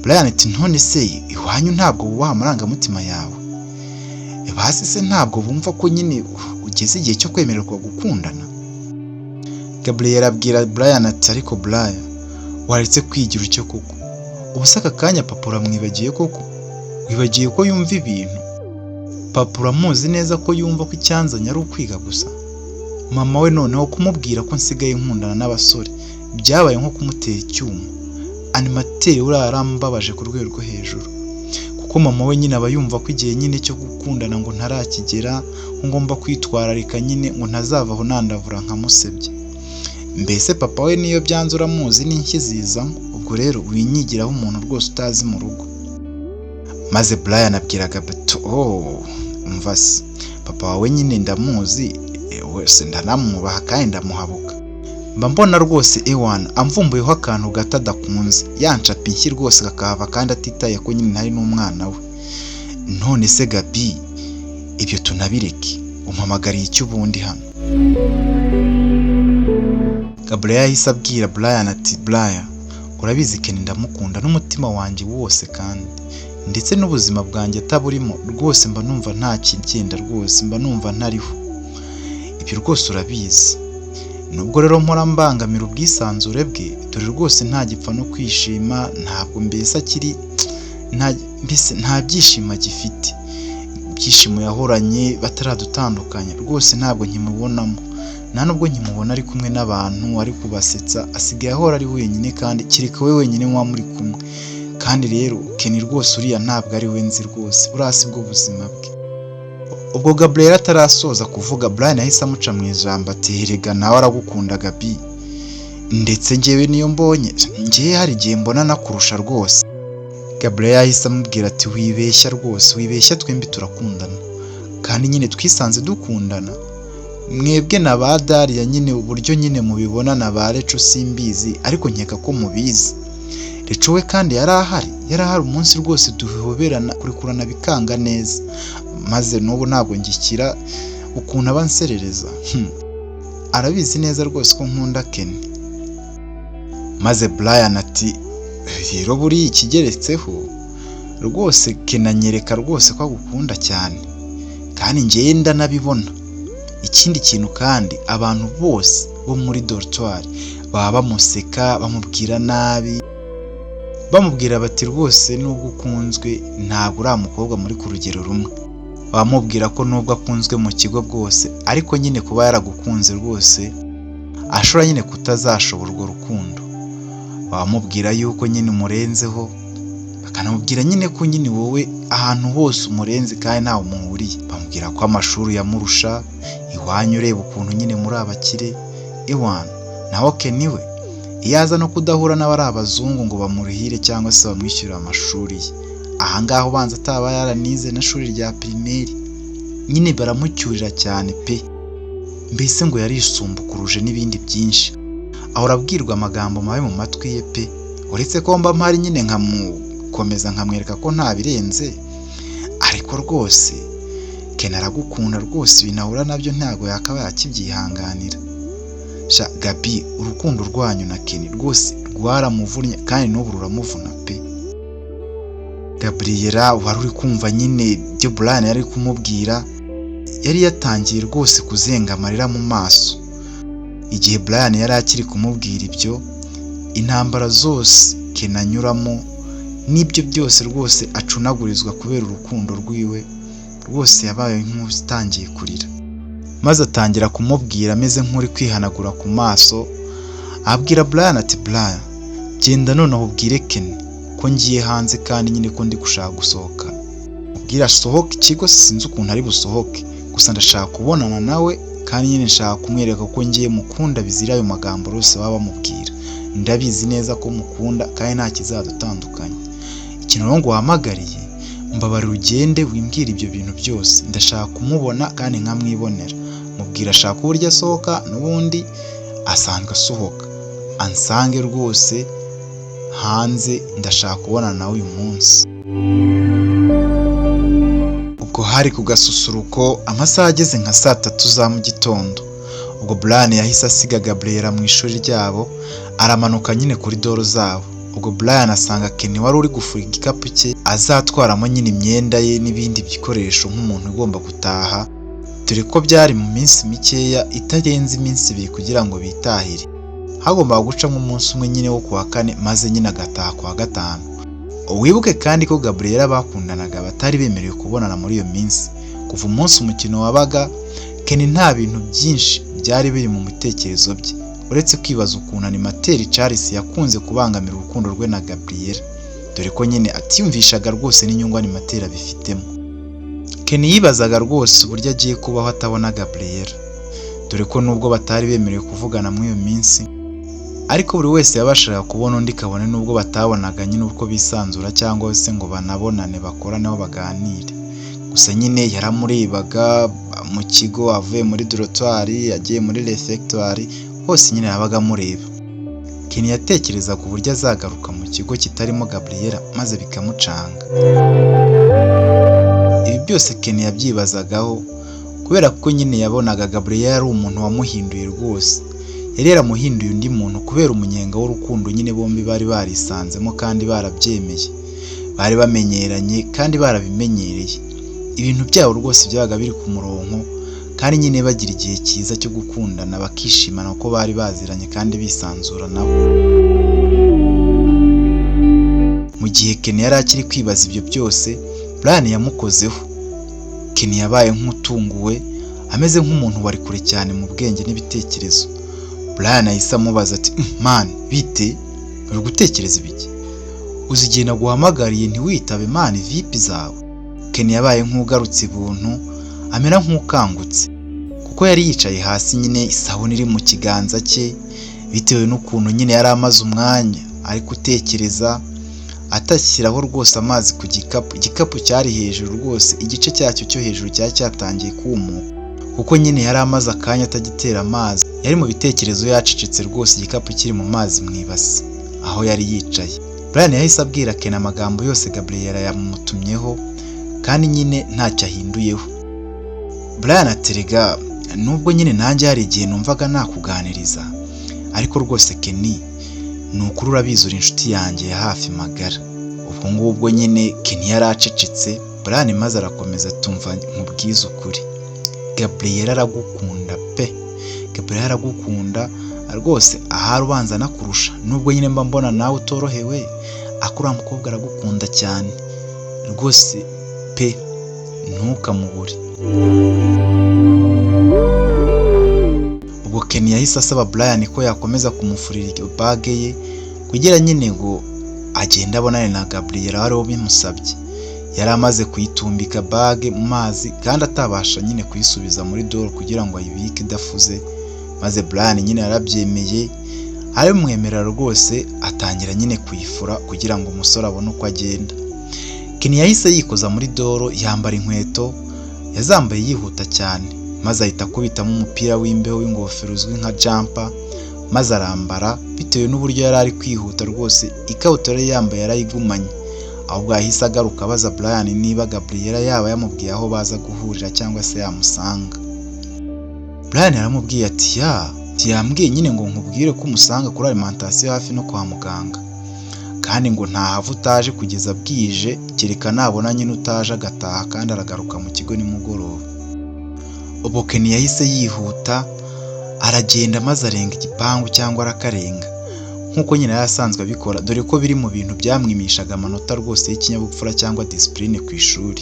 Brian ati, none se iwanyu ntabwo bubaha amarangamutima yawe? Basi se ntabwo bumva ko nyine ugeze igihe cyo kwemererwa gukundana? Gabriel abwira Brian ati, ariko Brian, waretse kwigira icyo koko? Ubuse aka kanya papa uramwibagiye koko? Wibagiye ko yumva ibintu? Papa uramuzi neza ko yumva ko icyanzanye ari ukwiga gusa. Mama we noneho kumubwira ko nsigaye nkundana n'abasore byabaye nko kumutera icyuma. Animateri urarambabaje ku rwego rwo hejuru, kuko mama we nyine aba yumva ko igihe nyine cyo gukundana ngo ntarakigera, ngomba kwitwararika nyine ngo ntazavaho nandavura nkamusebye. Mbese papa we niyo byanze uramuzi n'inkizizamo, ubwo rero winyigiraho umuntu rwose utazi mu rugo. Maze Brian abwira Gabi, umva se, papa wawe nyine ndamuzi, wese ndanamwubaha kandi ndamuhabuka. Mba mbona rwose Ewan amvumbuyeho akantu gato adakunze, yancapa inshyi rwose kakahava kandi atitaye ko nyine ntari n'umwana we. None se Gabi, ibyo tunabireke, umpamagariye icyo ubundi hano? Gabriel yahise abwira Brian ati, Brian, urabizi Ken ndamukunda n'umutima wanjye wose, kandi ndetse n'ubuzima bwanjye ataburimo rwose mba numva nta kigenda rwose, mba numva ntariho. Ibyo rwose urabizi. Nubwo rero mpora mbangamira ubwisanzure bwe, dore rwose nta gipfa no kwishima, ntabwo mbese akiri nta byishimo agifite. Ibyishimo yahoranye bataradutandukanya rwose ntabwo nkimubonamo, nta nubwo nkimubona ari kumwe n'abantu ari kubasetsa, asigaye ahora ari wenyine, kandi kireka we wenyine muba muri kumwe. Kandi rero Ken rwose uriya ntabwo ari we nzi rwose, burasi bwo buzima bwe. Ubwo Gabriel atarasoza kuvuga, Brian yahise amuca mu ijambo ati, erega nawe aragukunda Gabi, ndetse njyewe niyo mbonye njyewe hari igihe mbona nakurusha rwose. Gabriel yahise amubwira ati, wibeshya rwose, wibeshya, twembi turakundana kandi nyine twisanze dukundana. Mwebwe na ba Daria nyine uburyo nyine mubibona na ba Reco simbizi, ariko nkeka ko mubizi. Reco we kandi yari ahari umunsi rwose duhoberana kurikurana bikanga neza, maze n'ubu ntabwo ngikira ukuntu abanserereza. Arabizi neza rwose ko nkunda Ken. Maze Brian ati rero buriya ikigeretseho rwose Ken anyereka rwose ko agukunda cyane kandi njye ndanabibona. Ikindi kintu kandi abantu bose bo muri dortoir baba bamuseka bamubwira nabi, bamubwira bati rwose nubwo ukunzwe ntabwo uri umukobwa muri ku rugero rumwe. Bamubwira ko nubwo akunzwe mu kigo bwose ariko nyine kuba yaragukunze rwose ashobora nyine kutazashobora urwo rukundo. Bamubwira yuko nyine umurenzeho, bakanamubwira nyine ko nyine wowe ahantu hose umurenze kandi ntawe muhuriye. Bamubwira ko amashuri yamurusha, iwanyu ureba ukuntu nyine muri abakire iwana. Naho Ken we iyo aza no kudahura n'abari abazungu ngo bamurihire cyangwa se bamwishyurire amashuri ye, ahangaha ubanza ataba yaranize na shuri rya primaire, nyine baramucyurira cyane pe. Mbese ngo yarisumbukuruje n'ibindi byinshi, ahora abwirwa amagambo mabi mu matwi ye pe. Uretse ko mba mpari nyine nkamukomeza nkamwereka ko nta birenze, ariko rwose Ken aragukunda rwose, binahura nabyo ntago yakaba yakibyihanganira. Sha Gabi, urukundo rwanyu na Ken rwose rwaramuvunnye kandi n'ubu ruramuvuna pe. Gabriela wari uri kumva nyine ibyo Brian yari kumubwira, yari yatangiye rwose kuzenga amarira mu maso. Igihe Brian yari akiri kumubwira ibyo, intambara zose Ken anyuramo n'ibyo byose rwose acunagurizwa kubera urukundo rwiwe, rwose yabaye nk'utangiye kurira. Maze atangira kumubwira ameze nk'uri kwihanagura ku maso, abwira Brian ati Brian, genda noneho ubwire Ken ko ngiye hanze kandi nyine ko ndi gushaka gusohoka. Ubwira asohoke ikigo, sinzi ukuntu ari busohoke, gusa ndashaka kubonana nawe kandi nyine nshaka kumwereka ko ngiye mukunda bizira ayo magambo rwose baba bamubwira. Ndabizi neza ko mukunda kandi nta kizadutandukanya. Ikintu rero ngo wahamagariye, mbabarira ugende wimbwira ibyo bintu byose, ndashaka kumubona kandi nkamwibonera. Mubwira ashaka uburyo asohoka, n'ubundi asanzwe asohoka, ansange rwose hanze, ndashaka kubona nawe uyu munsi. Ubwo hari ku gasusuruko amasaha ageze nka 3 za mu gitondo, ubwo Brian yahise asiga Gabriela mu ishuri ryabo, aramanuka nyine kuri doro zabo. Ubwo Brian asanga Ken wari uri gufura igikapu cye azatwaramo nyine imyenda ye n'ibindi bikoresho nk'umuntu ugomba gutaha, dore ko byari mu minsi mikeya itarenze iminsi 2 kugira ngo bitahire. Hagombaga guca nk'umunsi umwe nyine wo kuwa 4 maze nyine agataha kuwa 5. Wibuke kandi ko Gabriela bakundanaga batari bemerewe kubonana muri iyo minsi. Kuva umunsi umukino wabaga, Ken nta bintu byinshi byari biri mu bitekerezo bye, uretse kwibaza ukuntu animateri Charles yakunze kubangamira urukundo rwe na Gabriela, dore ko nyine atiyumvishaga rwose n'inyungu animateri abifitemo. Ken yibazaga rwose uburyo agiye kubaho atabona Gabriela, dore ko nubwo batari bemerewe kuvugana muri iyo minsi, ariko buri wese yabashaga kubona undi kabone nubwo batabonaga nyine uko bisanzura cyangwa se ngo banabonane bakoraneho baganire. Gusa nyine yaramurebaga mu kigo, avuye muri dortoir yagiye muri refectoire, hose nyine yabaga amureba. Ken yatekerezaga uburyo azagaruka mu kigo kitarimo Gabriela maze bikamucanga. Ibi byose Ken yabyibazagaho kubera ko nyine yabonaga Gabriela ari umuntu wamuhinduye rwose. Yari yaramuhinduye undi muntu kubera umunyenga w'urukundo nyine bombi bari barisanzemo kandi barabyemeye. Bari bamenyeranye kandi barabimenyereye. Ibintu byabo rwose byabaga biri ku murongo kandi nyine bagira igihe cyiza cyo gukundana bakishimana uko bari baziranye kandi bisanzura nabo. Mu gihe Ken yari akiri kwibaza ibyo byose, Brian yamukozeho. Ken yabaye nk'utunguwe, ameze nk'umuntu wari kure cyane mu bwenge n'ibitekerezo. Brian ahise amubaza ati man bite, uri gutekereza ibiki? Uzi igihe naguhamagariye ntiwitabe man, vipi zawe? Ken yabaye nk'ugarutse ibuntu, amera nk'ukangutse kuko yari yicaye hasi nyine, isabune iri mu kiganza cye, bitewe n'ukuntu nyine yari amaze umwanya ari gutekereza, atashyiraho rwose amazi ku gikapu. Igikapu cyari hejuru rwose, igice cyacyo cyo hejuru cyari cyatangiye kumuka kuko nyine yari amaze akanya atagitera amazi. Yari mu bitekerezo yacecetse rwose, igikapu kiri mu mazi mu ibasi aho yari yicaye. Brian yahise abwira Ken amagambo yose Gabriella yamutumyeho kandi nyine ntacyo ahinduyeho. Brian aterega nubwo nyine nanjye hari igihe numvaga nakuganiriza ariko rwose Ken ni ukuri urabizi uri inshuti yanjye ya hafi magara. Ubwo ngubwo nyine Ken yaracecetse. Brian maze arakomeza tumva nkubwiza ukuri, Gabriella aragukunda pe, Gabriella aragukunda rwose, ahari ubanza nakurusha, nubwo nyine mba mbona nawe utorohewe akura mukobwa aragukunda cyane rwose pe, ntukamubure. Ubwo Ken yahise asaba Brian ko yakomeza kumufurira iyo bage ye kugira nyine ngo agende abonane na Gabriella wari bimusabye. Yari amaze kuyitumbika bage mu mazi kandi atabasha nyine kuyisubiza muri doro kugira ngo ayibike idafuze, maze Brian nyine yarabyemeye aramwemerera rwose, atangira nyine kuyifura kugira ngo umusore abone uko agenda. Ken yahise yikoza muri doro, yambara inkweto, yazambaye yihuta cyane, maze ahita akubitamo umupira w'imbeho w'ingofero uzwi nka jumper, maze arambara bitewe n'uburyo yari ari kwihuta rwose. Ikabutura yambaye yarayigumanye, ahubwo yahise agaruka abaza Brian niba Gabriella yaba yamubwiye aho baza guhurira cyangwa se yamusanga. Brian yaramubwiye ati yambwiye nyine ngo nkubwire ko umusanga kuri alimentation hafi no kwa muganga, kandi ngo ntahava utaje kugeza bwije, kereka nabona nyine utaje agataha kandi aragaruka mu kigo nimugoroba. Ubwo Ken yahise yihuta aragenda maze arenga igipangu cyangwa arakarenga nkuko nyine yasanzwe abikora, dore ko biri mu bintu byamwimishaga amanota rwose y'ikinyabupfura cyangwa discipline ku ishuri.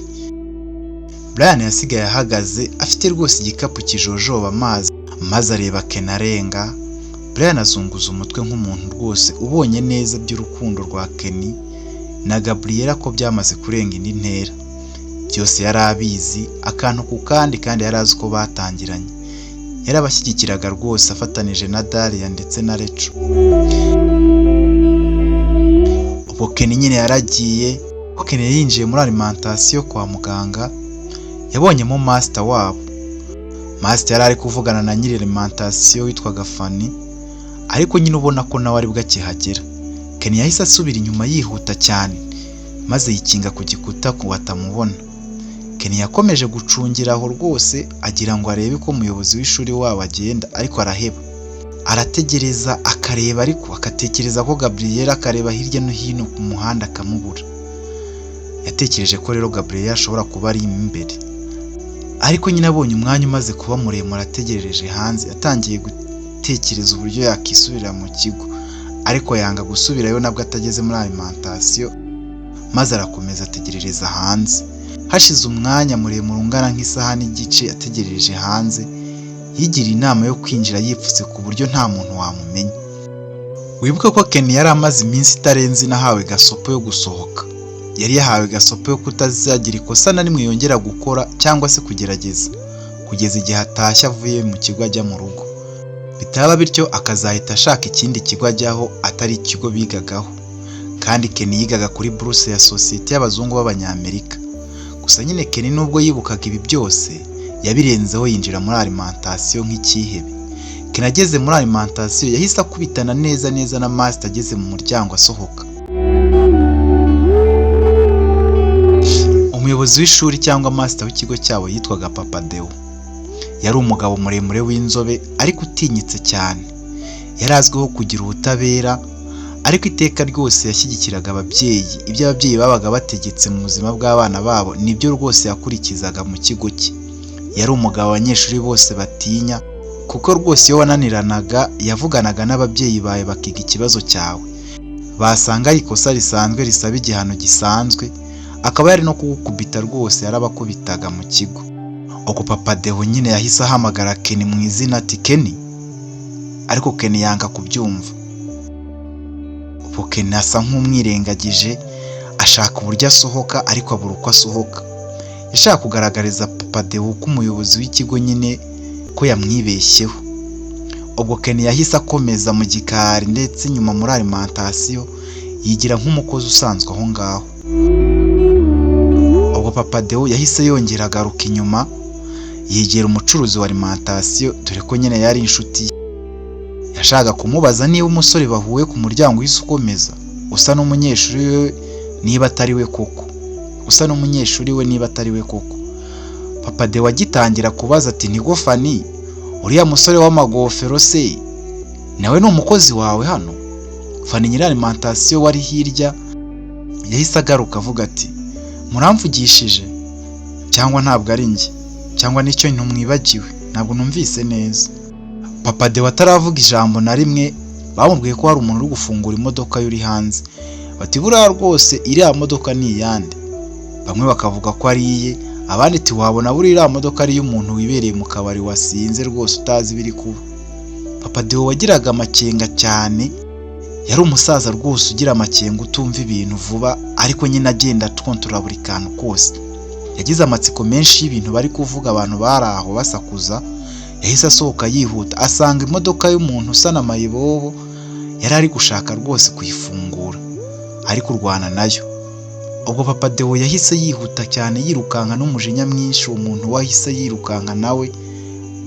Brian yasigaye ahagaze afite rwose igikapu kijojoba amazi, maze areba Ken arenga. Brian azunguza umutwe nk'umuntu rwose ubonye neza by'urukundo rwa Ken na Gabriella ko byamaze kurenga indi ntera. Byose yari abizi akantu ku kandi yari azi ko batangiranye, yarabashyigikiraga rwose afatanije na Daria ndetse na Recho. Ubwo Ken nyine yaragiye, ko Ken yinjiye muri alimentation kwa muganga, yabonyemo master wabo. Master yari ari kuvugana na nyiri alimentation witwaga Fanny, ariko nyine ubona ko nawe ari bwakihagera. Ken yahise asubira inyuma yihuta cyane, maze yikinga ku gikuta ko batamubona. Ken yakomeje gucungira aho rwose agira ngo arebe ko umuyobozi w'ishuri wabo agenda, ariko araheba. Arategereza akareba, ariko akatekereza ko Gabriella, akareba hirya no hino ku muhanda akamubura. Yatekereje ko rero Gabriella ashobora kuba ari imbere, ariko nyine abonye umwanya umaze kuba muremure ategerereje hanze, atangiye gutekereza uburyo yakisubirira mu kigo, ariko yanga gusubirayo nabwo atageze muri alimentation, maze arakomeza ategerereza hanze. Hashize umwanya muremure ungana nk'isaha n'igice ategerereje hanze, yigira inama yo kwinjira yipfutse ku buryo nta muntu wamumenya. Wibuka ko Ken yari amaze iminsi itarenze inahawe gasopo yo gusohoka. Yari yahawe gasopo yo kutazagira ikosa na rimwe yongera gukora cyangwa se kugerageza, kugeza igihe atashye avuye mu kigo ajya mu rugo. Bitaba bityo akazahita ashaka ikindi kigo ajyaho atari ikigo bigagaho, kandi Ken yigaga kuri buruse ya sosiyete y'abazungu b'Abanyamerika. Gusa nyine Ken nubwo yibukaga ibi byose, yabirenzeho yinjira muri alimentation nk'ikihebe. Ken ageze muri alimentation yahise akubitana neza na master ageze mu muryango asohoka. Umuyobozi w'ishuri cyangwa master w'ikigo cyabo yitwaga Papa Deo. Yari umugabo muremure w'inzobe ariko utinyitse cyane. Yari azwiho kugira ubutabera, ariko iteka ryose yashyigikiraga ababyeyi. Ibyo ababyeyi babaga bategetse mu buzima bw'abana babo nibyo rwose yakurikizaga mu kigo cye. Yari umugabo abanyeshuri bose batinya, kuko rwose iyo wananiranaga yavuganaga n'ababyeyi bawe bakiga ikibazo cyawe, basanga ari ikosa risanzwe risaba igihano gisanzwe, akaba yari no kugukubita rwose, yarabakubitaga mu kigo. Uko Papa Deo nyine yahise ahamagara Ken mu izina ati Ken, ariko Ken yanga kubyumva. Uko Ken asa nk'umwirengagije, ashaka uburyo asohoka ariko abura uko asohoka. Yashaka kugaragariza Papa Deo ko umuyobozi w'ikigo nyine ko yamwibeshyeho. Ubwo Ken yahise akomeza mu gikari ndetse nyuma muri alimentation yigira nk'umukozi usanzwe aho ngaho. Ubwo Papa Deo yahise yongera agaruka inyuma yegera umucuruzi wa alimentation, dore ko nyine yari inshuti. Yashaka kumubaza niba umusore bahuye ku muryango w'isukomeza usa n'umunyeshuri we niba atari we koko, Papa Deo agitangira kubaza ati nigo Fani, uriya musore w'amagofero se nawe ni umukozi wawe hano? Fani nyiri alimentation wari hirya yahise agaruka avuga ati muramvugishije cyangwa ntabwo ari njye, cyangwa nicyo ntumwibagiwe, ntabwo numvise neza. Papa Deo ataravuga ijambo na rimwe bamubwiye ko hari umuntu uri gufungura imodoka yuri hanze, bati buriya rwose iriya modoka ni iyande. Bamwe bakavuga ko ari iye, abandi ati wabona buriya modoka ari y'umuntu wibereye mu kabari wasinze rwose utazi biri kuba. Papa Deo wagiraga amakenga cyane, yari umusaza rwose ugira amakenga utumva ibintu vuba, ariko nyine agenda atwontora buri kantu kose. Yagize amatsiko menshi y'ibintu bari kuvuga abantu bari aho basakuza, yahise asohoka yihuta asanga imodoka y'umuntu usa na mayibobo yari ari gushaka rwose kuyifungura, ari kurwana nayo. Ubwo Papa Deo yahise yihuta cyane yirukanka n'umujinya mwinshi, uwo muntu wahise yirukanka nawe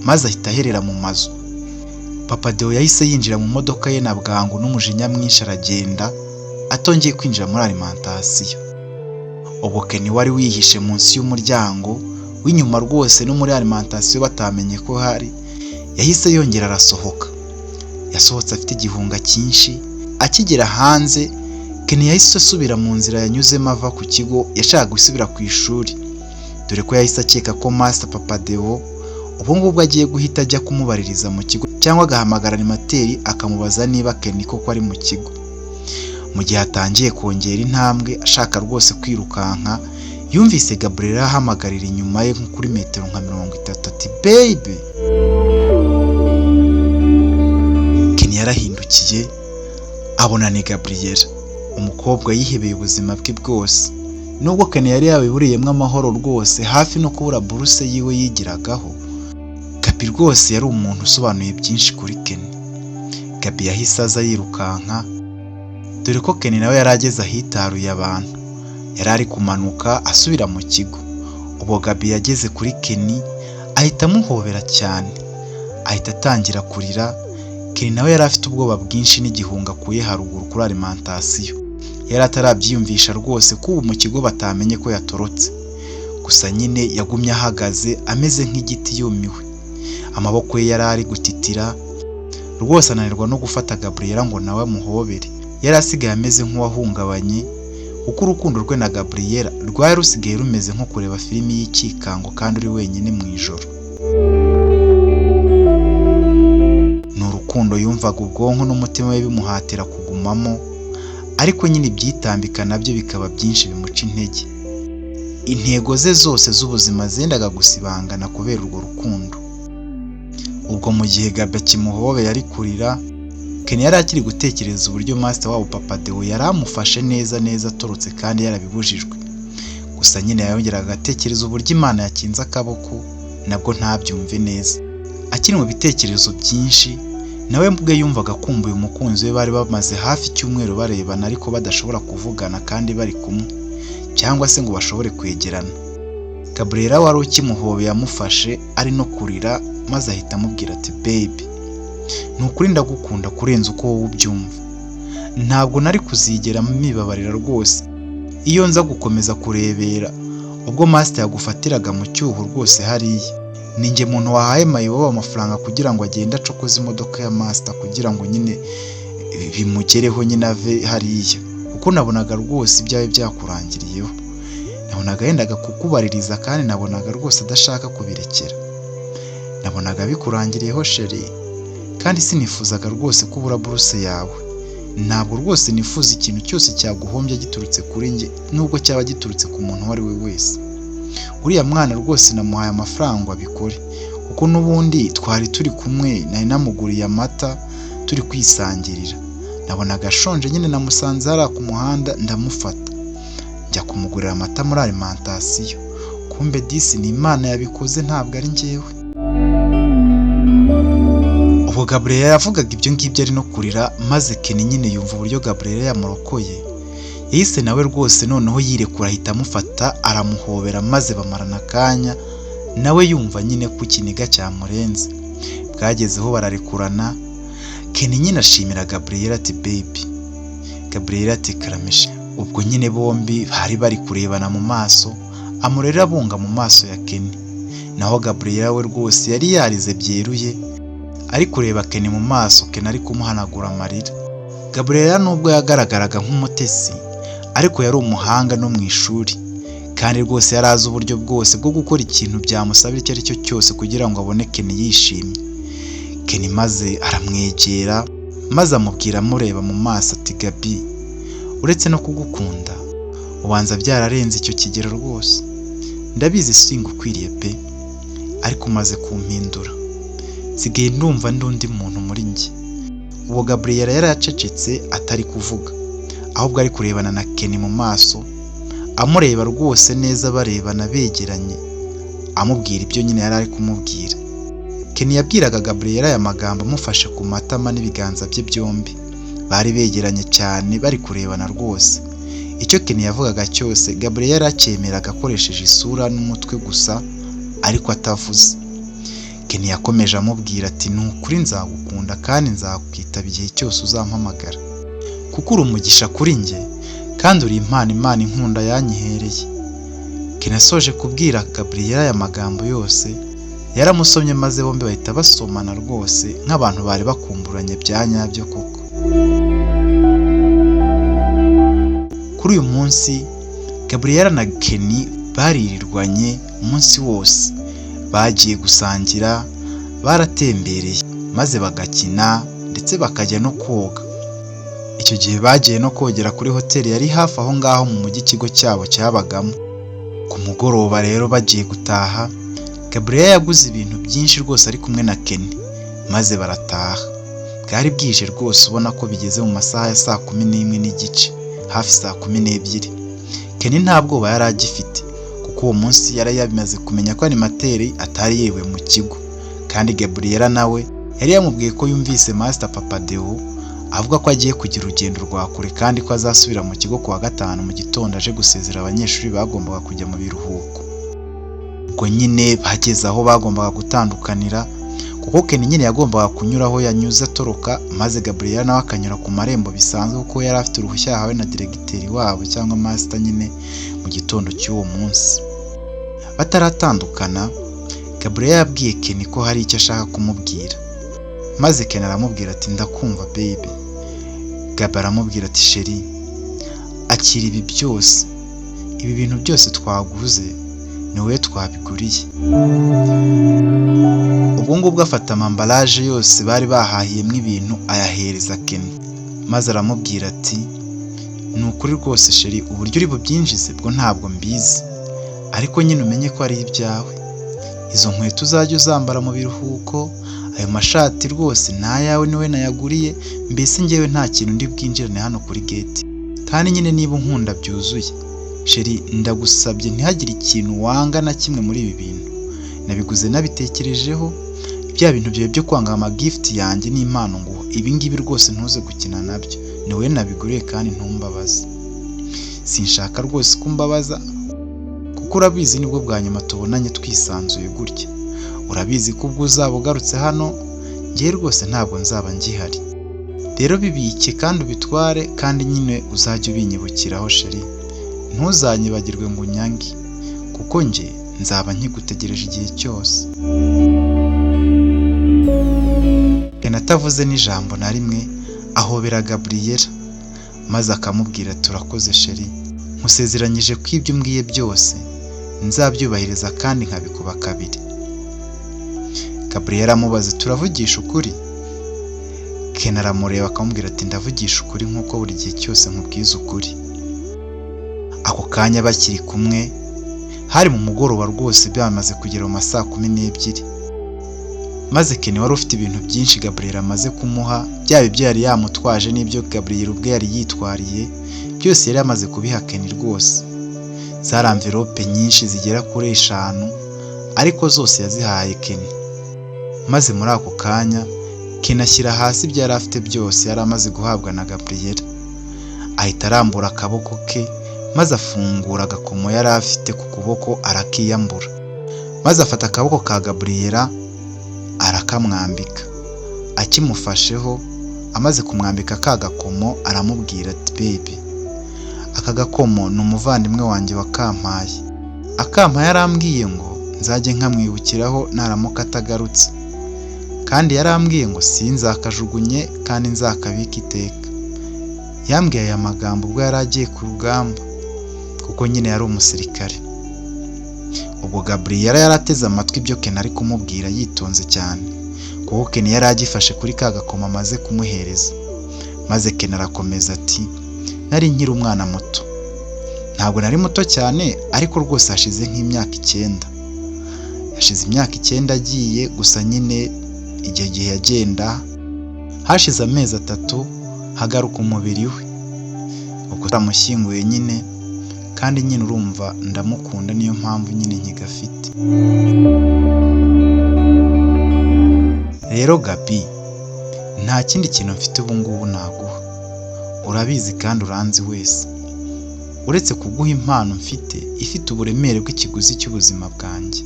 maze ahita aherera mu mazu. Papa Deo yahise yinjira mu modoka ye na bwangu n'umujinya mwinshi aragenda, atongeye kwinjira muri alimentation. Ubwo Kenny wari wihishe munsi y'umuryango w'inyuma rwose no muri alimentation batamenye ko hari, yahise yongera arasohoka. Yasohotse afite igihunga cyinshi. Akigera hanze, Kenny yahise asubira mu nzira yanyuzemo ava ku kigo, yashaka gusubira ku ishuri, dore ko yahise akeka ko Master Papa Deo ubu ngubwo agiye guhita ajya kumubaririza mu kigo cyangwa agahamagara animateri akamubaza niba Kenny koko ari mu kigo. Mu gihe atangiye kongera intambwe ashaka rwose kwirukanka, yumvise Gabriela ahamagarira inyuma ye nko kuri metero nka 30 ati baby. Kenny yarahindukiye abona ni Gabriela, umukobwa yihebeye ubuzima bwe bwose. Nubwo Kenny yari yabiburiyemo amahoro rwose, hafi no kubura buruse yiwe yigiragaho, Gabi rwose yari umuntu usobanuye byinshi kuri Kenny. Gabi yahise aza yirukanka, dore ko Kenny nawe yari ageze ahitaruye abantu, yari ari kumanuka asubira mu kigo. Ubwo Gabi yageze kuri Kenny ahita amuhobera cyane, ahita atangira kurira. Kenny nawe yari afite ubwoba bwinshi n'igihunga kuye haruguru kuri alimentation. Yari atarabyiyumvisha rwose ko ubu mu kigo batamenye ko yatorotse, gusa nyine yagumye ahagaze ameze nk'igiti yumiwe. Amaboko ye yari ari gutitira rwose, ananirwa no gufata Gabriela ngo nawe amuhobere. Yari asigaye ameze nk'uwahungabanye, kuko urukundo rwe na Gabriela rwari rusigaye rumeze nko kureba filimi y'ikikango kandi uri wenyine mu ijoro. Ni urukundo yumvaga ubwonko n'umutima we bimuhatira kugumamo, ariko nyine ibyitambika nabyo bikaba byinshi bimuca intege. Intego ze zose z'ubuzima zendaga gusibangana kubera urwo rukundo. Ubwo mu gihe Gabi akimuhobeye ari kurira, Kenny yari akiri gutekereza uburyo Master wabo Papa Deo yari amufashe neza atorotse kandi yarabibujijwe. Gusa nyine yongeraga agatekereza uburyo Imana yakinze akaboko, nabwo ntabyumve neza. Akiri mu bitekerezo byinshi, nawe mbwe yumvaga kumbuye umukunzi we bari bamaze hafi icyumweru barebana ariko badashobora kuvugana kandi bari kumwe, cyangwa se ngo bashobore kwegerana. Gabriela wari ukimuhobeye yamufashe ari no kurira, maze ahita amubwira ati baby, nukuri ndagukunda kurenza uko wowe ubyumva. Ntabwo nari kuzigera mibabarira rwose iyo nza gukomeza kurebera ubwo Master yagufatiraga mu cyuho rwose hariya. Ninjye muntu wahaye mayibobo amafaranga kugira ngo agende acokoze imodoka ya Master kugira ngo nyine bimugereho nyine ave hariya, kuko nabonaga rwose ibyawe byakurangiriyeho. Nabonaga yendaga kukubaririza kandi nabonaga rwose adashaka kubirekera. Nabonaga bikurangiriyeho sheri, kandi sinifuzaga rwose kubura buruse yawe. Ntabwo rwose nifuza ikintu cyose cyaguhombya giturutse kuri njye, nubwo cyaba giturutse ku muntu uwo ari we wese. Uriya mwana rwose namuhaye amafaranga abikore, kuko n'ubundi twari turi kumwe, nari namuguriye amata turi kwisangirira. Nabonaga ashonje nyine namusanze hariya ku muhanda ndamufata, njya kumugurira amata muri alimentation. Kumbe disi ni Imana yabikoze ntabwo ari njyewe. Ubwo Gabriela yavugaga ibyo ngibyo ari no kurira, maze Kenny nyine yumva uburyo Gabriela yamurokoye. Yahise nawe rwose noneho yirekura ahita amufata aramuhobera, maze bamarana akanya, nawe yumva nyine ko ikiniga cyamurenze. Bwagezeho bararekurana. Kenny nyine ashimira Gabriela ati baby, Gabriel ati karamishe. Ubwo nyine bombi bari bari kurebana mu maso, amurera abunga mu maso ya Kenny. Naho Gabriel we rwose yari yarize byeruye, ari kureba Kenny mu maso, Kenny ari kumuhanagura amarira. Gabriel nubwo yagaragaraga nk'umutesi, ariko yari umuhanga no mu ishuri, kandi rwose yari azi uburyo bwose bwo gukora ikintu byamusabira icyo ari cyo cyose kugira ngo abone Kenny yishimye. Kenny maze aramwegera, maze amubwira amureba mu maso ati Gabi, uretse no kugukunda, ubanza byararenze icyo kigero rwose. Ndabizi singukwiriye pe, ariko umaze kumpindura. Sigaye ndumva ndundi muntu muri njye. Uwo Gabriel yari yacecetse atari kuvuga, ahubwo ari kurebana na Kenny mu maso, amureba rwose neza, barebana begeranye, amubwira ibyo nyine yari ari kumubwira. Kenny yabwiraga Gabriel aya magambo amufashe ku matama n'ibiganza bye byombi. Bari begeranye cyane bari kurebana rwose. Icyo Kenny yavugaga cyose Gabriel aracyemeraga akoresheje isura n'umutwe gusa, ariko atavuze. Kenny yakomeje amubwira ati nukuri nzagukunda kandi nzakwitaba igihe cyose uzampamagara, kuko uri umugisha kuri njye kandi uri impano Imana inkunda yanyihereye. Kenny asoje kubwira Gabriel aya magambo yose, yaramusomye maze bombi bahita basomana rwose nk'abantu bari bakumburanye bya nyabyo koko. Kuri uyu munsi Gabriel na Kenny baririrwanye umunsi wose. Bagiye gusangira, baratembereye, maze bagakina ndetse bakajya no koga. Icyo gihe bagiye no kogera kuri hoteli yari hafi aho ngaho mu mujyi ikigo cyabo cyabagamo. Ku mugoroba rero bagiye gutaha, Gabriel yaguze ibintu byinshi rwose ari kumwe na Kenny, maze barataha. Bwari bwije rwose, ubona ko bigeze mu masaha ya 11:30, hafi 12:00. Kenny nta bwoba yari agifite, kuko uwo munsi yari yamaze kumenya ko animateri atari yewe mu kigo, kandi Gabriel nawe yari yamubwiye ko yumvise Master Papa Deo avuga ko agiye kugira urugendo rwa kure kandi ko azasubira mu kigo kuwa gatanu mu gitondo aje gusezera abanyeshuri bagombaga kujya mu biruhuko. Ubwo nyine bageze aho bagombaga gutandukanira, kuko Kenny nyine yagombaga kunyura aho yanyuze atoroka, maze Gabriel nawe akanyura ku marembo bisanzwe kuko yari afite uruhushya yahawe na diregiteri wabo cyangwa master nyine mu gitondo cy'uwo munsi. Bataratandukana, Gabriel yabwiye Kenny ko hari icyo ashaka kumubwira, maze Kenny aramubwira ati ndakumva baby. Gabriel aramubwira ati sheri, akira ibi byose, ibi bintu byose twaguze ni wowe twabiguriye. Ubwo ngubwo afata amambaraje yose bari bahahiyemo ibintu ayahereza Kenny, maze aramubwira ati ni ukuri rwose sheri, uburyo uri bubyinjize bwo ntabwo mbizi, ariko nyine umenye ko ari ibyawe. Izo nkweto uzajya uzambara mu biruhuko, ayo mashati rwose nayawe niwe nayaguriye, mbese njyewe nta kintu ndi bwinjirane hano kuri gate. Kandi nyine niba unkunda byuzuye sheri, ndagusabye ntihagire ikintu wanga na kimwe muri ibi bintu. Nabiguze nabitekerejeho, bya bintu byawe byo kwanga ama gift yanjye n'impano ngo ibi ngibi rwose ntuze gukina nabyo, ni wowe nabiguriye kandi ntumbabaze. Sinshaka rwose kumbabaza, kuko urabizi nibwo bwa nyuma tubonanye twisanzuye gutya. Urabizi ko ubwo uzaba ugarutse hano ngiye rwose ntabwo nzaba ngihari. Rero bibike kandi ubitware, kandi nyine uzajya ubinyibukiraho sheri, ntuzanyibagirwe ngo unyange, kuko nge nzaba nkigutegereje igihe cyose. Kenny atavuze n'ijambo na rimwe ahobera Gabriel, maze akamubwira turakoze sheri, nkusezeranyije ko ibyo umbwiye byose nzabyubahiriza kandi nkabikuba kabiri. Gabriel amubaza turavugisha ukuri? Kenny aramureba akamubwira ati ndavugisha ukuri nk'uko buri gihe cyose nkubwiza ukuri. Ako kanya bakiri kumwe, hari mu mugoroba rwose byamaze kugera mu masaha 12:00, maze Kenny wari ufite ibintu byinshi Gabriel amaze kumuha, byaba ibyo yari yamutwaje n'ibyo Gabriel ubwe yari yitwariye, byose yari yamaze kubiha Kenny rwose. Zari envelope nyinshi zigera kuri 5, ariko zose yazihaye Kenny. Maze muri ako kanya Kenny ashyira hasi ibyo yari afite byose yari amaze guhabwa na Gabriel, ahita arambura akaboko ke, maze afungura agakomo yari afite ku kuboko arakiyambura, maze afata akaboko ka Gabriel arakamwambika. Akimufasheho amaze kumwambika ka gakomo aramubwira ati baby, aka gakomo ni umuvandimwe wanjye wakampaye, akampaye yarambwiye ngo nzajye nkamwibukiraho naramuka atagarutse, kandi yarambwiye ngo sinzakajugunye kandi nzakabika iteka. Yambwiye aya magambo ubwo yari agiye ku rugamba kuko nyine yari umusirikare. Ubwo Gabriella yarateze amatwi ibyo Ken ari kumubwira yitonze cyane kuko Ken yari agifashe kuri ka gakoma amaze kumuhereza. Maze Ken arakomeza ati, nari nkiri umwana muto, ntabwo nari muto cyane ariko rwose hashize nk'imyaka 9. Hashize imyaka 9 agiye, gusa nyine igihe yagenda hashize amezi 3 hagaruka umubiri we. Ubwo tamushyinguye nyine, kandi nyine urumva ndamukunda, niyo mpamvu nyine nkigafite. Rero Gabi, nta kindi kintu mfite ubu ngubu naguha, urabizi kandi uranzi wese, uretse kuguha impano mfite ifite uburemere bw'ikiguzi cy'ubuzima bwanjye.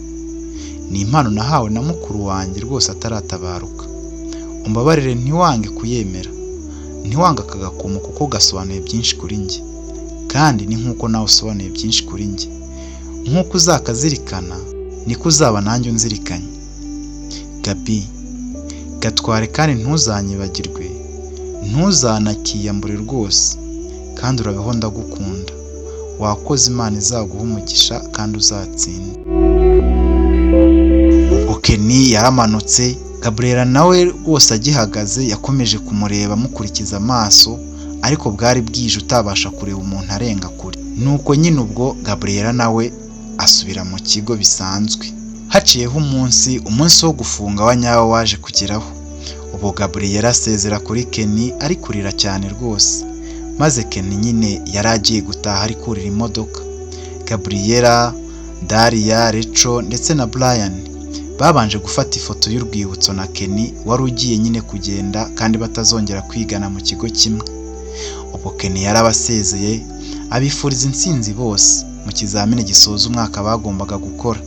Ni impano nahawe na mukuru wanjye rwose ataratabaruka. Umbabarire ntiwange kuyemera, ntiwanga aka gakomo kuko gasobanuye byinshi kuri njye, kandi ni nk'uko nawe usobanuye byinshi kuri njye. Nk'uko uzakazirikana niko uzaba nanjye unzirikanye. Gabi, gatware kandi ntuzanyibagirwe, ntuzanakiyambure rwose, kandi urabeho ndagukunda. Wakoze, Imana izaguha umugisha kandi uzatsinda. Ken yaramanutse, Gabriella nawe rwose agihagaze yakomeje kumureba amukurikiza amaso, ariko bwari bwije utabasha kureba umuntu arenga kure. Nuko nyine ubwo Gabriella nawe asubira mu kigo bisanzwe. Haciyeho umunsi wo gufunga wa nyawo waje kugeraho. Ubwo Gabriella asezera kuri Ken ari kurira cyane rwose. Maze Ken nyine yari agiye gutaha ari kurira imodoka. Gabriella, Daria, Recho ndetse na Brian babanje gufata ifoto y'urwibutso na Ken wari ugiye nyine kugenda kandi batazongera kwigana mu kigo kimwe. Ubwo Ken yarabasezeye abifuriza intsinzi bose mu kizamini gisoza umwaka bagombaga gukora.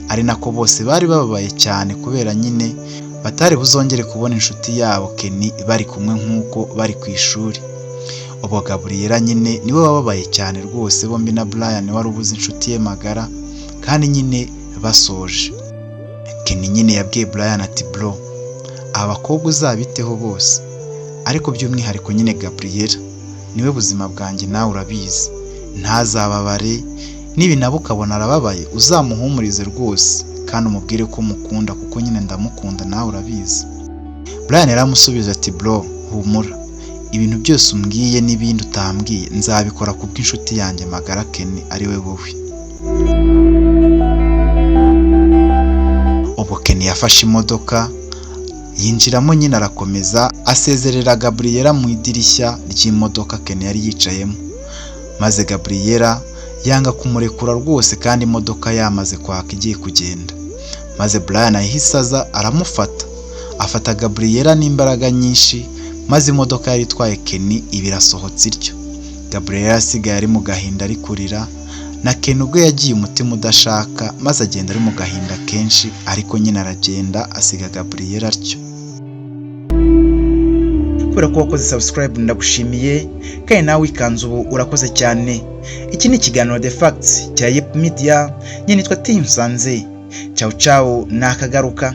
Ari nako bose bari bababaye cyane kubera nyine batari buzongere kubona inshuti yabo Ken bari kumwe nk'uko bari ku ishuri. Ubwo Gabriella nyine niwe wababaye cyane rwose, bombi na Brian wari ubuze inshuti ye magara kandi nyine basoje. Ken nyine yabwiye Brian ati, bro, abakobwa uzabiteho bose, ariko by'umwihariko nyine Gabriella niwe buzima bwanjye, nawe urabizi. Ntazababare, nibinaba ukabona arababaye uzamuhumurize rwose kandi umubwire ko umukunda kuko nyine ndamukunda, nawe urabizi. Brian yaramusubiza ati, bro, humura, ibintu byose umbwiye n'ibindi utambwiye nzabikora kubw'inshuti yanjye magara Ken ari we wowe. Ubwo Ken yafashe imodoka yinjiramo nyine arakomeza asezerera Gabriella mu idirishya ry'imodoka Ken yari yicayemo. Maze Gabriella yanga kumurekura rwose kandi imodoka yamaze kwaka igiye kugenda. Maze Brian ahise aza aramufata, afata Gabriella n'imbaraga nyinshi, maze imodoka yari itwaye Ken ibirasohotse ityo. Gabriella asigaye ari mu gahinda ari kurira, na Ken ubwo yagiye umutima udashaka, maze agenda ari mu gahinda kenshi, ariko nyine aragenda asiga Gabriella atyo. Kubera ko wakoze subscribe ndagushimiye, kandi nawe ikanzu ubu urakoze cyane. Iki ni ikiganiro The Facts cya Yep Media, nyine nitwa Tim Sanze. Ciao ciao, nakagaruka.